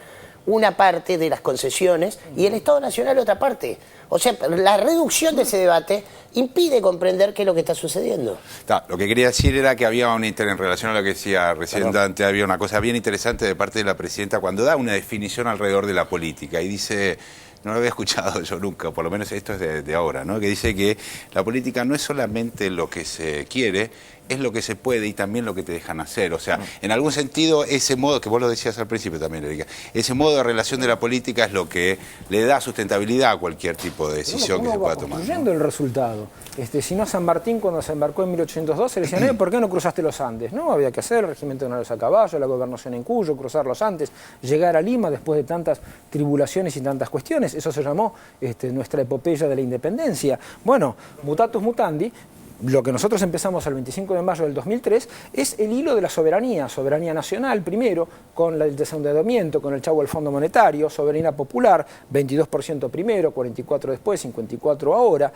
una parte de las concesiones y el Estado Nacional otra parte. O sea, la reducción de ese debate impide comprender qué es lo que está sucediendo. Lo que quería decir era que había en relación a lo que decía recién Dante, había una cosa bien interesante de parte de la Presidenta cuando da una definición alrededor de la política y dice... No lo había escuchado yo nunca, por lo menos esto es de ahora, ¿no? Que dice que la política no es solamente lo que se quiere, es lo que se puede y también lo que te dejan hacer. O sea, en algún sentido, ese modo, que vos lo decías al principio también, Erika, ese modo de relación de la política es lo que le da sustentabilidad a cualquier tipo de decisión que se pueda tomar. Construyendo el resultado. Si no, San Martín, cuando se embarcó en 1812, le decían, ¿por qué no cruzaste los Andes? No, había que hacer el regimiento de honores a caballo, la gobernación en Cuyo, cruzar los Andes, llegar a Lima después de tantas tribulaciones y tantas cuestiones. Eso se llamó nuestra epopeya de la independencia. Bueno, mutatus mutandi, lo que nosotros empezamos el 25 de mayo del 2003 es el hilo de la soberanía nacional primero, con el desendeudamiento, con el chavo del Fondo Monetario, soberanía popular, 22% primero, 44% después, 54% ahora,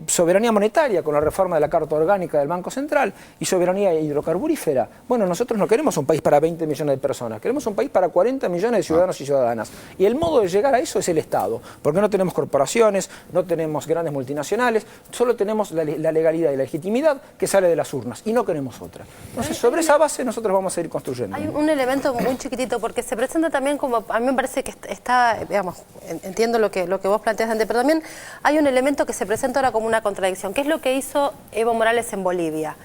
soberanía monetaria con la reforma de la Carta Orgánica del Banco Central y soberanía hidrocarburífera. Bueno, nosotros no queremos un país para 20 millones de personas, queremos un país para 40 millones de ciudadanos y ciudadanas. Y el modo de llegar a eso es el Estado, porque no tenemos corporaciones, no tenemos grandes multinacionales, solo tenemos la legalidad y la legitimidad que sale de las urnas y no queremos otra. Entonces, sobre esa base nosotros vamos a ir construyendo. Hay un elemento muy chiquitito porque se presenta también como, a mí me parece que está, digamos, entiendo lo que vos planteas antes, pero también hay un elemento que se presenta ahora como una contradicción, que es lo que hizo Evo Morales en Bolivia.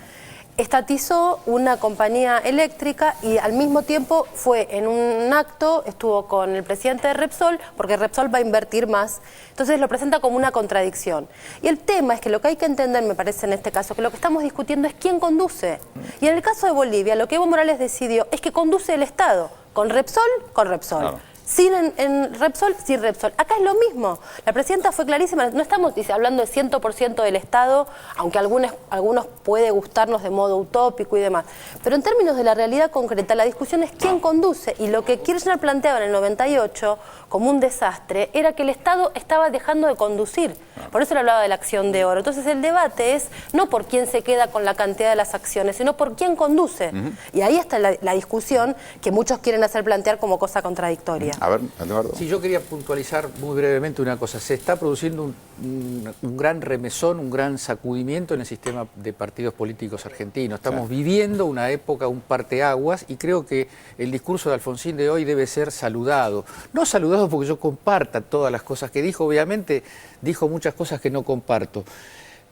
Estatizó una compañía eléctrica y al mismo tiempo fue en un acto, estuvo con el presidente de Repsol, porque Repsol va a invertir más. Entonces lo presenta como una contradicción. Y el tema es que lo que hay que entender, me parece en este caso, que lo que estamos discutiendo es quién conduce. Y en el caso de Bolivia, lo que Evo Morales decidió es que conduce el Estado, con Repsol, con Repsol. Claro. Sin en Repsol, sin Repsol. Acá es lo mismo. La presidenta fue clarísima. No estamos hablando de 100% del Estado, aunque algunos puede gustarnos de modo utópico y demás. Pero en términos de la realidad concreta, la discusión es quién conduce. Y lo que Kirchner planteaba en el 98 como un desastre era que el Estado estaba dejando de conducir. Por eso le hablaba de la acción de oro. Entonces el debate es no por quién se queda con la cantidad de las acciones, sino por quién conduce. Y ahí está la discusión que muchos quieren hacer plantear como cosa contradictoria. A ver, Eduardo. Sí, yo quería puntualizar muy brevemente una cosa. Se está produciendo un gran remesón, un gran sacudimiento en el sistema de partidos políticos argentinos. Estamos viviendo una época, un parteaguas, y creo que el discurso de Alfonsín de hoy debe ser saludado. No saludado porque yo comparta todas las cosas que dijo, obviamente dijo muchas cosas que no comparto.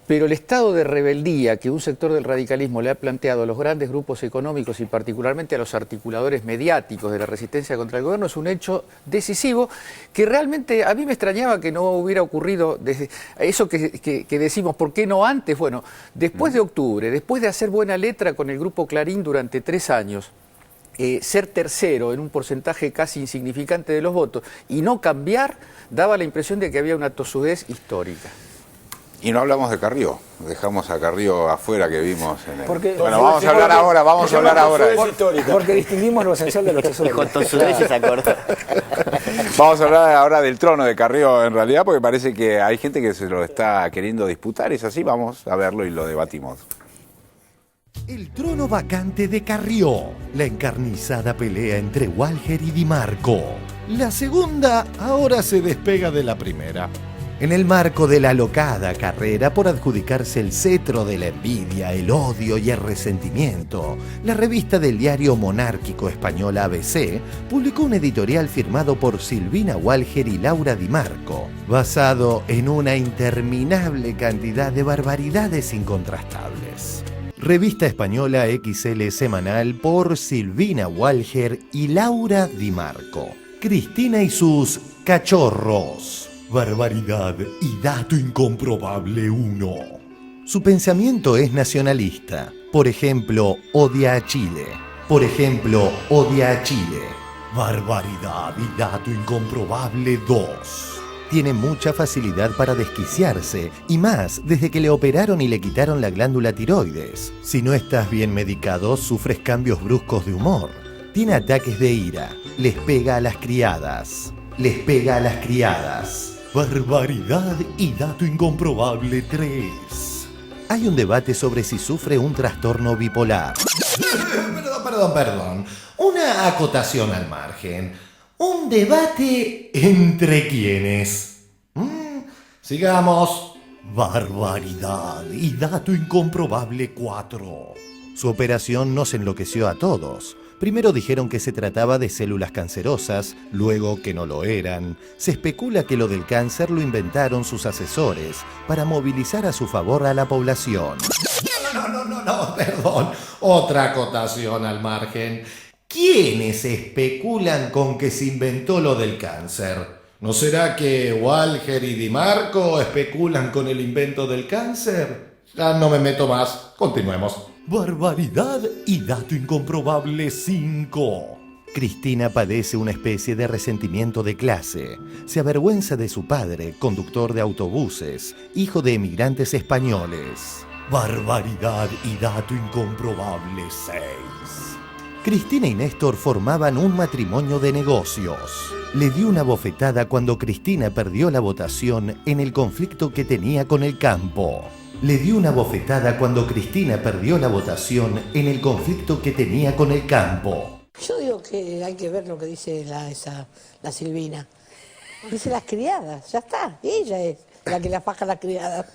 Pero el estado de rebeldía que un sector del radicalismo le ha planteado a los grandes grupos económicos y particularmente a los articuladores mediáticos de la resistencia contra el gobierno es un hecho decisivo que realmente a mí me extrañaba que no hubiera ocurrido desde eso que decimos, ¿por qué no antes? Bueno, después de octubre, después de hacer buena letra con el Grupo Clarín durante 3 años, ser tercero en un porcentaje casi insignificante de los votos y no cambiar, daba la impresión de que había una tosudez histórica. Y no hablamos de Carrió, dejamos a Carrió afuera que vimos en el... Porque, bueno, vamos a hablar ahora. Porque distinguimos lo esencial de lo que suele. Vamos a hablar ahora del trono de Carrió, en realidad, porque parece que hay gente que se lo está queriendo disputar. Es así, vamos a verlo y lo debatimos. El trono vacante de Carrió. La encarnizada pelea entre Walher y Di Marco. La segunda ahora se despega de la primera. En el marco de la alocada carrera por adjudicarse el cetro de la envidia, el odio y el resentimiento, la revista del diario monárquico español ABC publicó un editorial firmado por Silvina Walher y Laura Di Marco, basado en una interminable cantidad de barbaridades incontrastables. Revista española XL semanal por Silvina Walher y Laura Di Marco. Cristina y sus cachorros. Barbaridad y dato incomprobable 1. Su pensamiento es nacionalista. Por ejemplo, odia a Chile. Barbaridad y dato incomprobable 2. Tiene mucha facilidad para desquiciarse, y más desde que le operaron y le quitaron la glándula tiroides. Si no estás bien medicado, sufres cambios bruscos de humor. Tiene ataques de ira. Les pega a las criadas. Barbaridad y dato incomprobable 3. Hay un debate sobre si sufre un trastorno bipolar. Perdón. Una acotación al margen. Un debate entre quienes. Sigamos. Barbaridad y dato incomprobable 4. Su operación nos enloqueció a todos. Primero dijeron que se trataba de células cancerosas, luego que no lo eran. Se especula que lo del cáncer lo inventaron sus asesores para movilizar a su favor a la población. No, perdón. Otra acotación al margen. ¿Quiénes especulan con que se inventó lo del cáncer? ¿No será que Walher y Di Marco especulan con el invento del cáncer? Ya no me meto más. Continuemos. Barbaridad y dato incomprobable 5. Cristina padece una especie de resentimiento de clase. Se avergüenza de su padre, conductor de autobuses, hijo de emigrantes españoles. Barbaridad y dato incomprobable 6. Cristina y Néstor formaban un matrimonio de negocios. Le dio una bofetada cuando Cristina perdió la votación en el conflicto que tenía con el campo. Le dio una bofetada cuando Cristina perdió la votación en el conflicto que tenía con el campo. Yo digo que hay que ver lo que dice la Silvina. Dice las criadas, ya está. Ella es la que la faja a las criadas.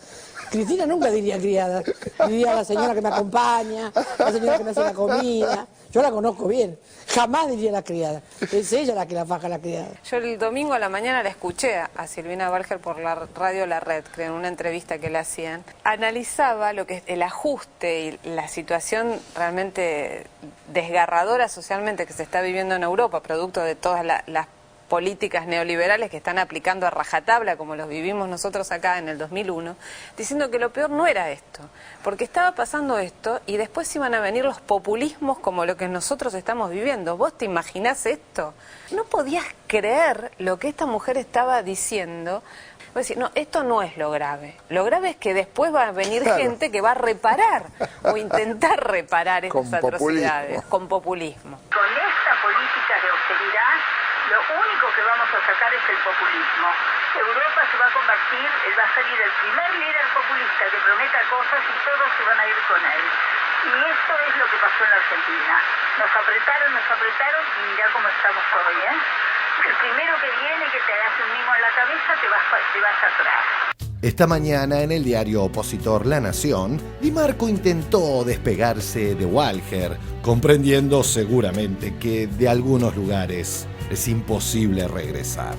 Cristina nunca diría criadas. Diría la señora que me acompaña, la señora que me hace la comida. Yo la conozco bien. Jamás diría la criada. Es ella la que la faja a la criada. Yo el domingo a la mañana la escuché a Silvina Barger por la radio La Red, creo, en una entrevista que le hacían. Analizaba lo que es el ajuste y la situación realmente desgarradora socialmente que se está viviendo en Europa, producto de todas las políticas neoliberales que están aplicando a rajatabla, como los vivimos nosotros acá en el 2001, diciendo que lo peor no era esto, porque estaba pasando esto y después iban a venir los populismos como lo que nosotros estamos viviendo. ¿Vos te imaginás esto? No podías creer lo que esta mujer estaba diciendo. Vos decís, no, esto no es lo grave. Lo grave es que después va a venir gente que va a reparar o intentar reparar estas atrocidades con populismo. Con esta política de austeridad, lo único que vamos a sacar es el populismo. Europa se va a convertir, va a salir el primer líder populista que prometa cosas y todos se van a ir con él. Y esto es lo que pasó en la Argentina. Nos apretaron y mirá cómo estamos hoy, ¿eh? El primero que viene que te hace un mimo en la cabeza te vas atrás. Esta mañana en el diario opositor La Nación, Di Marco intentó despegarse de Walher, comprendiendo seguramente que de algunos lugares es imposible regresar.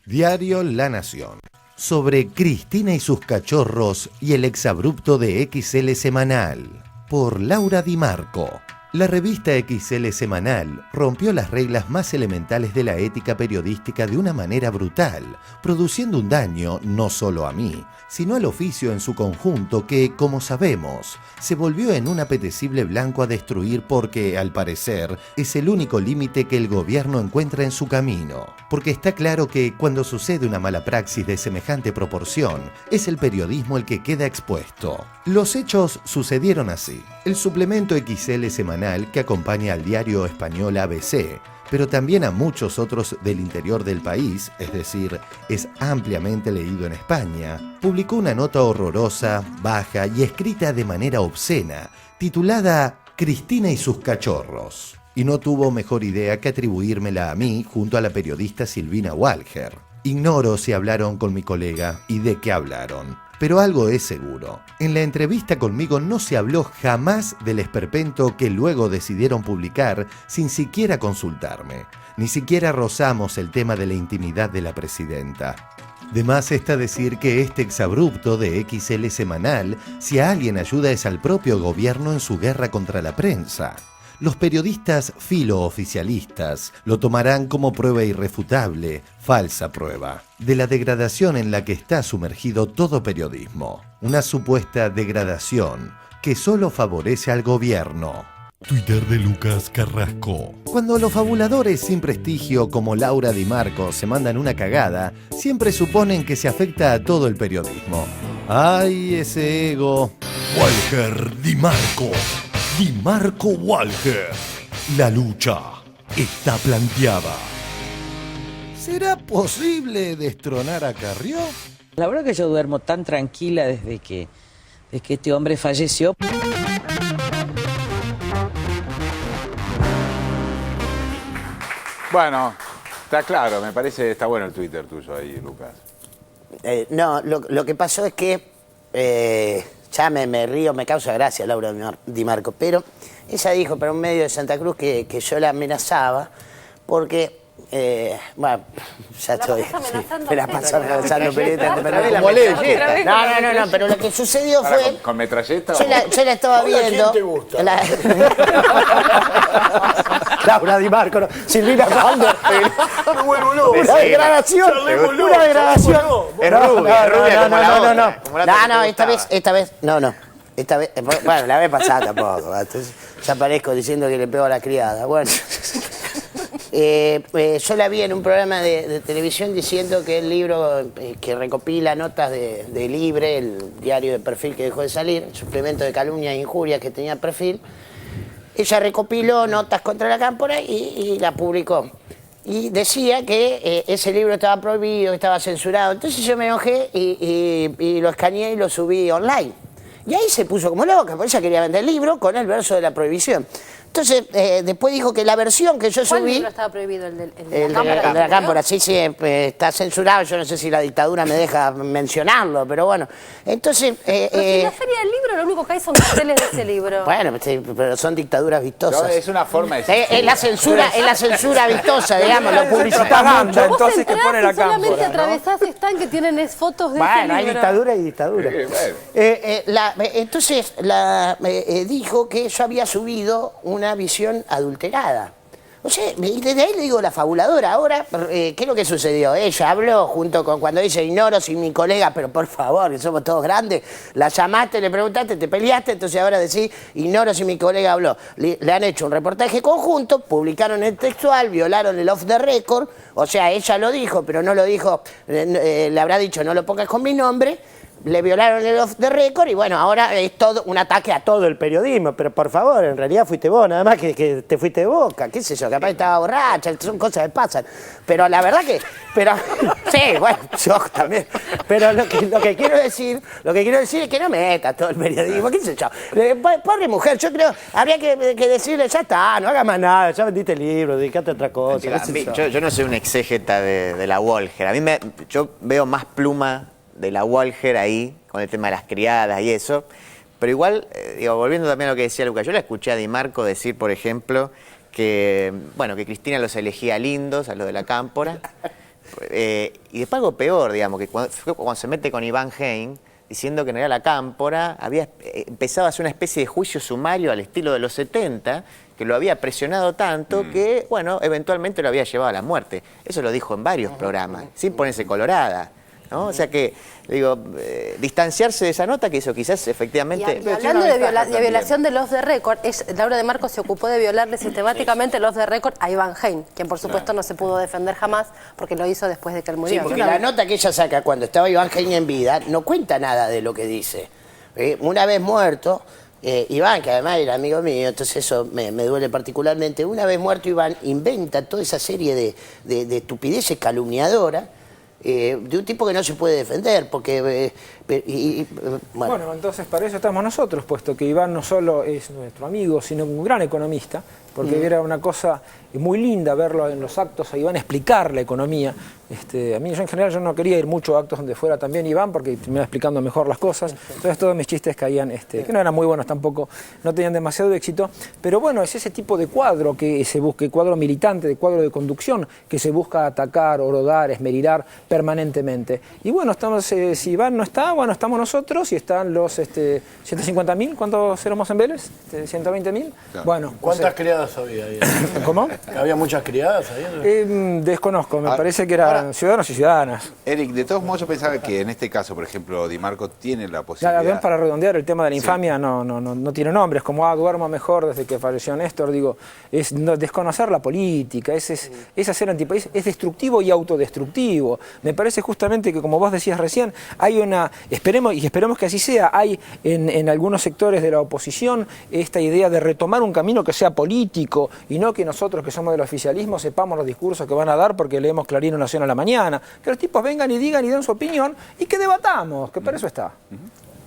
Diario La Nación. Sobre Cristina y sus cachorros y el exabrupto de XL Semanal. Por Laura Di Marco. La revista XL Semanal rompió las reglas más elementales de la ética periodística de una manera brutal, produciendo un daño no solo a mí, sino al oficio en su conjunto que, como sabemos, se volvió en un apetecible blanco a destruir porque, al parecer, es el único límite que el gobierno encuentra en su camino. Porque está claro que, cuando sucede una mala praxis de semejante proporción, es el periodismo el que queda expuesto. Los hechos sucedieron así. El suplemento XL Semanal, que acompaña al diario español ABC, pero también a muchos otros del interior del país, es decir, es ampliamente leído en España, publicó una nota horrorosa, baja y escrita de manera obscena, titulada Cristina y sus cachorros, y no tuvo mejor idea que atribuírmela a mí junto a la periodista Silvina Walher. Ignoro si hablaron con mi colega y de qué hablaron. Pero algo es seguro. En la entrevista conmigo no se habló jamás del esperpento que luego decidieron publicar sin siquiera consultarme. Ni siquiera rozamos el tema de la intimidad de la presidenta. De más está decir que este exabrupto de XL Semanal, si a alguien ayuda es al propio gobierno en su guerra contra la prensa. Los periodistas filooficialistas lo tomarán como prueba irrefutable, falsa prueba, de la degradación en la que está sumergido todo periodismo. Una supuesta degradación que solo favorece al gobierno. Twitter de Lucas Carrasco. Cuando los fabuladores sin prestigio como Laura Di Marco se mandan una cagada, siempre suponen que se afecta a todo el periodismo. ¡Ay, ese ego! Walher Di Marco. Di Marco Walher. La lucha está planteada. ¿Será posible destronar a Carrió? La verdad que yo duermo tan tranquila desde que este hombre falleció. Bueno, está claro, me parece, está bueno el Twitter tuyo ahí, Lucas. No, lo que pasó es que, ya me río, me causa gracia Laura Di Marco, pero ella dijo para un medio de Santa Cruz que yo la amenazaba porque, bueno, ya estoy, me la paso amenazando periodistas. No, pero lo que sucedió fue... ¿Con metralleta? Yo la estaba viendo... ¿Quién te gusta? Laura Di Marco, no. Silvina Cuando. Me vuelvo loco. Una degradación. Una degradación. Es rubia como la otra. No, esta vez, no. Esta vez, bueno, la vez pasada tampoco. Entonces, ya aparezco diciendo que le pego a la criada. Bueno. Yo la vi en un programa de televisión diciendo que el libro que recopila notas de Libre, el diario de Perfil que dejó de salir, el suplemento de calumnias e injurias que tenía Perfil, ella recopiló notas contra la Cámpora y la publicó. Y decía que ese libro estaba prohibido, que estaba censurado. Entonces yo me enojé y lo escaneé y lo subí online. Y ahí se puso como loca, porque ella quería vender el libro con el verso de la prohibición. Entonces, después dijo que la versión que yo subí... ¿Cuál libro estaba prohibido? ¿El de la Cámpora? Sí, está censurado. Yo no sé si la dictadura me deja mencionarlo, pero bueno. Entonces... Pero si en la Feria del Libro lo único que hay son carteles de ese libro. Bueno, pero son dictaduras vistosas. No, es una forma de... Es la censura vistosa, digamos, lo publicitamos mucho. Entonces, ¿qué pone la Cámpora? Solamente atravesás están que tienen fotos de ese libro. Bueno, hay dictadura y dictadura. Entonces, dijo que yo había subido una visión adulterada. O sea, y desde ahí le digo la fabuladora. Ahora, ¿qué es lo que sucedió? Ella habló junto con cuando dice ignoro si mi colega, pero por favor, que somos todos grandes, la llamaste, le preguntaste, te peleaste, entonces ahora decís ignoro si mi colega habló. Le han hecho un reportaje conjunto, publicaron el textual, violaron el off the record, o sea, ella lo dijo, pero no lo dijo, le habrá dicho no lo pongas con mi nombre. Le violaron el off the record y bueno, ahora es todo un ataque a todo el periodismo. Pero por favor, en realidad fuiste vos, nada más que te fuiste de Boca, qué sé yo, capaz estaba borracha, son cosas que pasan. Pero la verdad que, sí, bueno, yo también. Pero lo que quiero decir es que no metas todo el periodismo, qué sé yo. Pobre mujer, yo creo, habría que decirle, ya está, no hagas más nada, ya vendiste el libro, dedicate a otra cosa. Yo no soy un exégeta de la Walger. Yo veo más pluma de la Walger ahí, con el tema de las criadas y eso, pero igual, volviendo también a lo que decía Lucas, yo la escuché a Di Marco decir, por ejemplo, que Cristina los elegía lindos, a los de la Cámpora, y después algo peor, digamos, que cuando se mete con Iván Hein, diciendo que en realidad la Cámpora había empezado a hacer una especie de juicio sumario al estilo de los 70, que lo había presionado tanto que, eventualmente lo había llevado a la muerte. Eso lo dijo en varios programas, sin ponerse colorada, ¿no? O sea que, distanciarse de esa nota que hizo quizás efectivamente... Y hablando de violación del off the record, Laura de Marco se ocupó de violarle sistemáticamente el off the record a Iván Hein, quien por supuesto no se pudo defender jamás porque lo hizo después de que él murió. Sí, porque la nota que ella saca cuando estaba Iván Hein en vida no cuenta nada de lo que dice. Una vez muerto... Iván, que además era amigo mío, entonces eso me duele particularmente. Una vez muerto Iván, inventa toda esa serie de estupideces calumniadoras de un tipo que no se puede defender, porque... Bueno, entonces para eso estamos nosotros, puesto que Iván no solo es nuestro amigo, sino un gran economista, porque era una cosa muy linda verlo en los actos a Iván explicar la economía. A mí en general yo no quería ir mucho a actos donde fuera también Iván, porque me iba explicando mejor las cosas. Entonces todos mis chistes caían, que no eran muy buenos tampoco, no tenían demasiado éxito. Pero bueno, es ese tipo de cuadro que se busca, cuadro militante, de cuadro de conducción, que se busca atacar, orodar, esmerillar permanentemente. Y bueno, si Iván no está, estamos nosotros y están los 150.000, ¿cuántos éramos en Vélez? ¿120.000? Claro. Bueno, ¿cuántas criadas había ahí? ¿Cómo? ¿Había muchas criadas ahí? Desconozco, me parece que eran ciudadanos y ciudadanas. Eric, de todos modos yo pensaba que en este caso, por ejemplo, Di Marco tiene la posibilidad... Para redondear el tema de la infamia, no tiene nombres, como duermo mejor desde que falleció Néstor, es desconocer la política, es hacer antipaís, es destructivo y autodestructivo. Me parece justamente que, como vos decías recién, hay esperemos que así sea, hay en algunos sectores de la oposición esta idea de retomar un camino que sea político y no que nosotros que somos del oficialismo sepamos los discursos que van a dar porque leemos Clarín o Nación a la mañana. Que los tipos vengan y digan y den su opinión y que debatamos, que para eso está.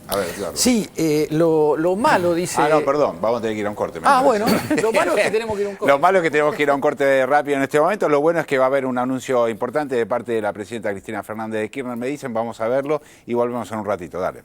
A ver, claro. Sí, lo malo dice... no, perdón, vamos a tener que ir a un corte. Bueno, lo malo es que tenemos que ir a un corte. Lo malo es que tenemos que ir a un corte rápido en este momento. Lo bueno es que va a haber un anuncio importante de parte de la presidenta Cristina Fernández de Kirchner, me dicen, vamos a verlo y volvemos en un ratito, dale.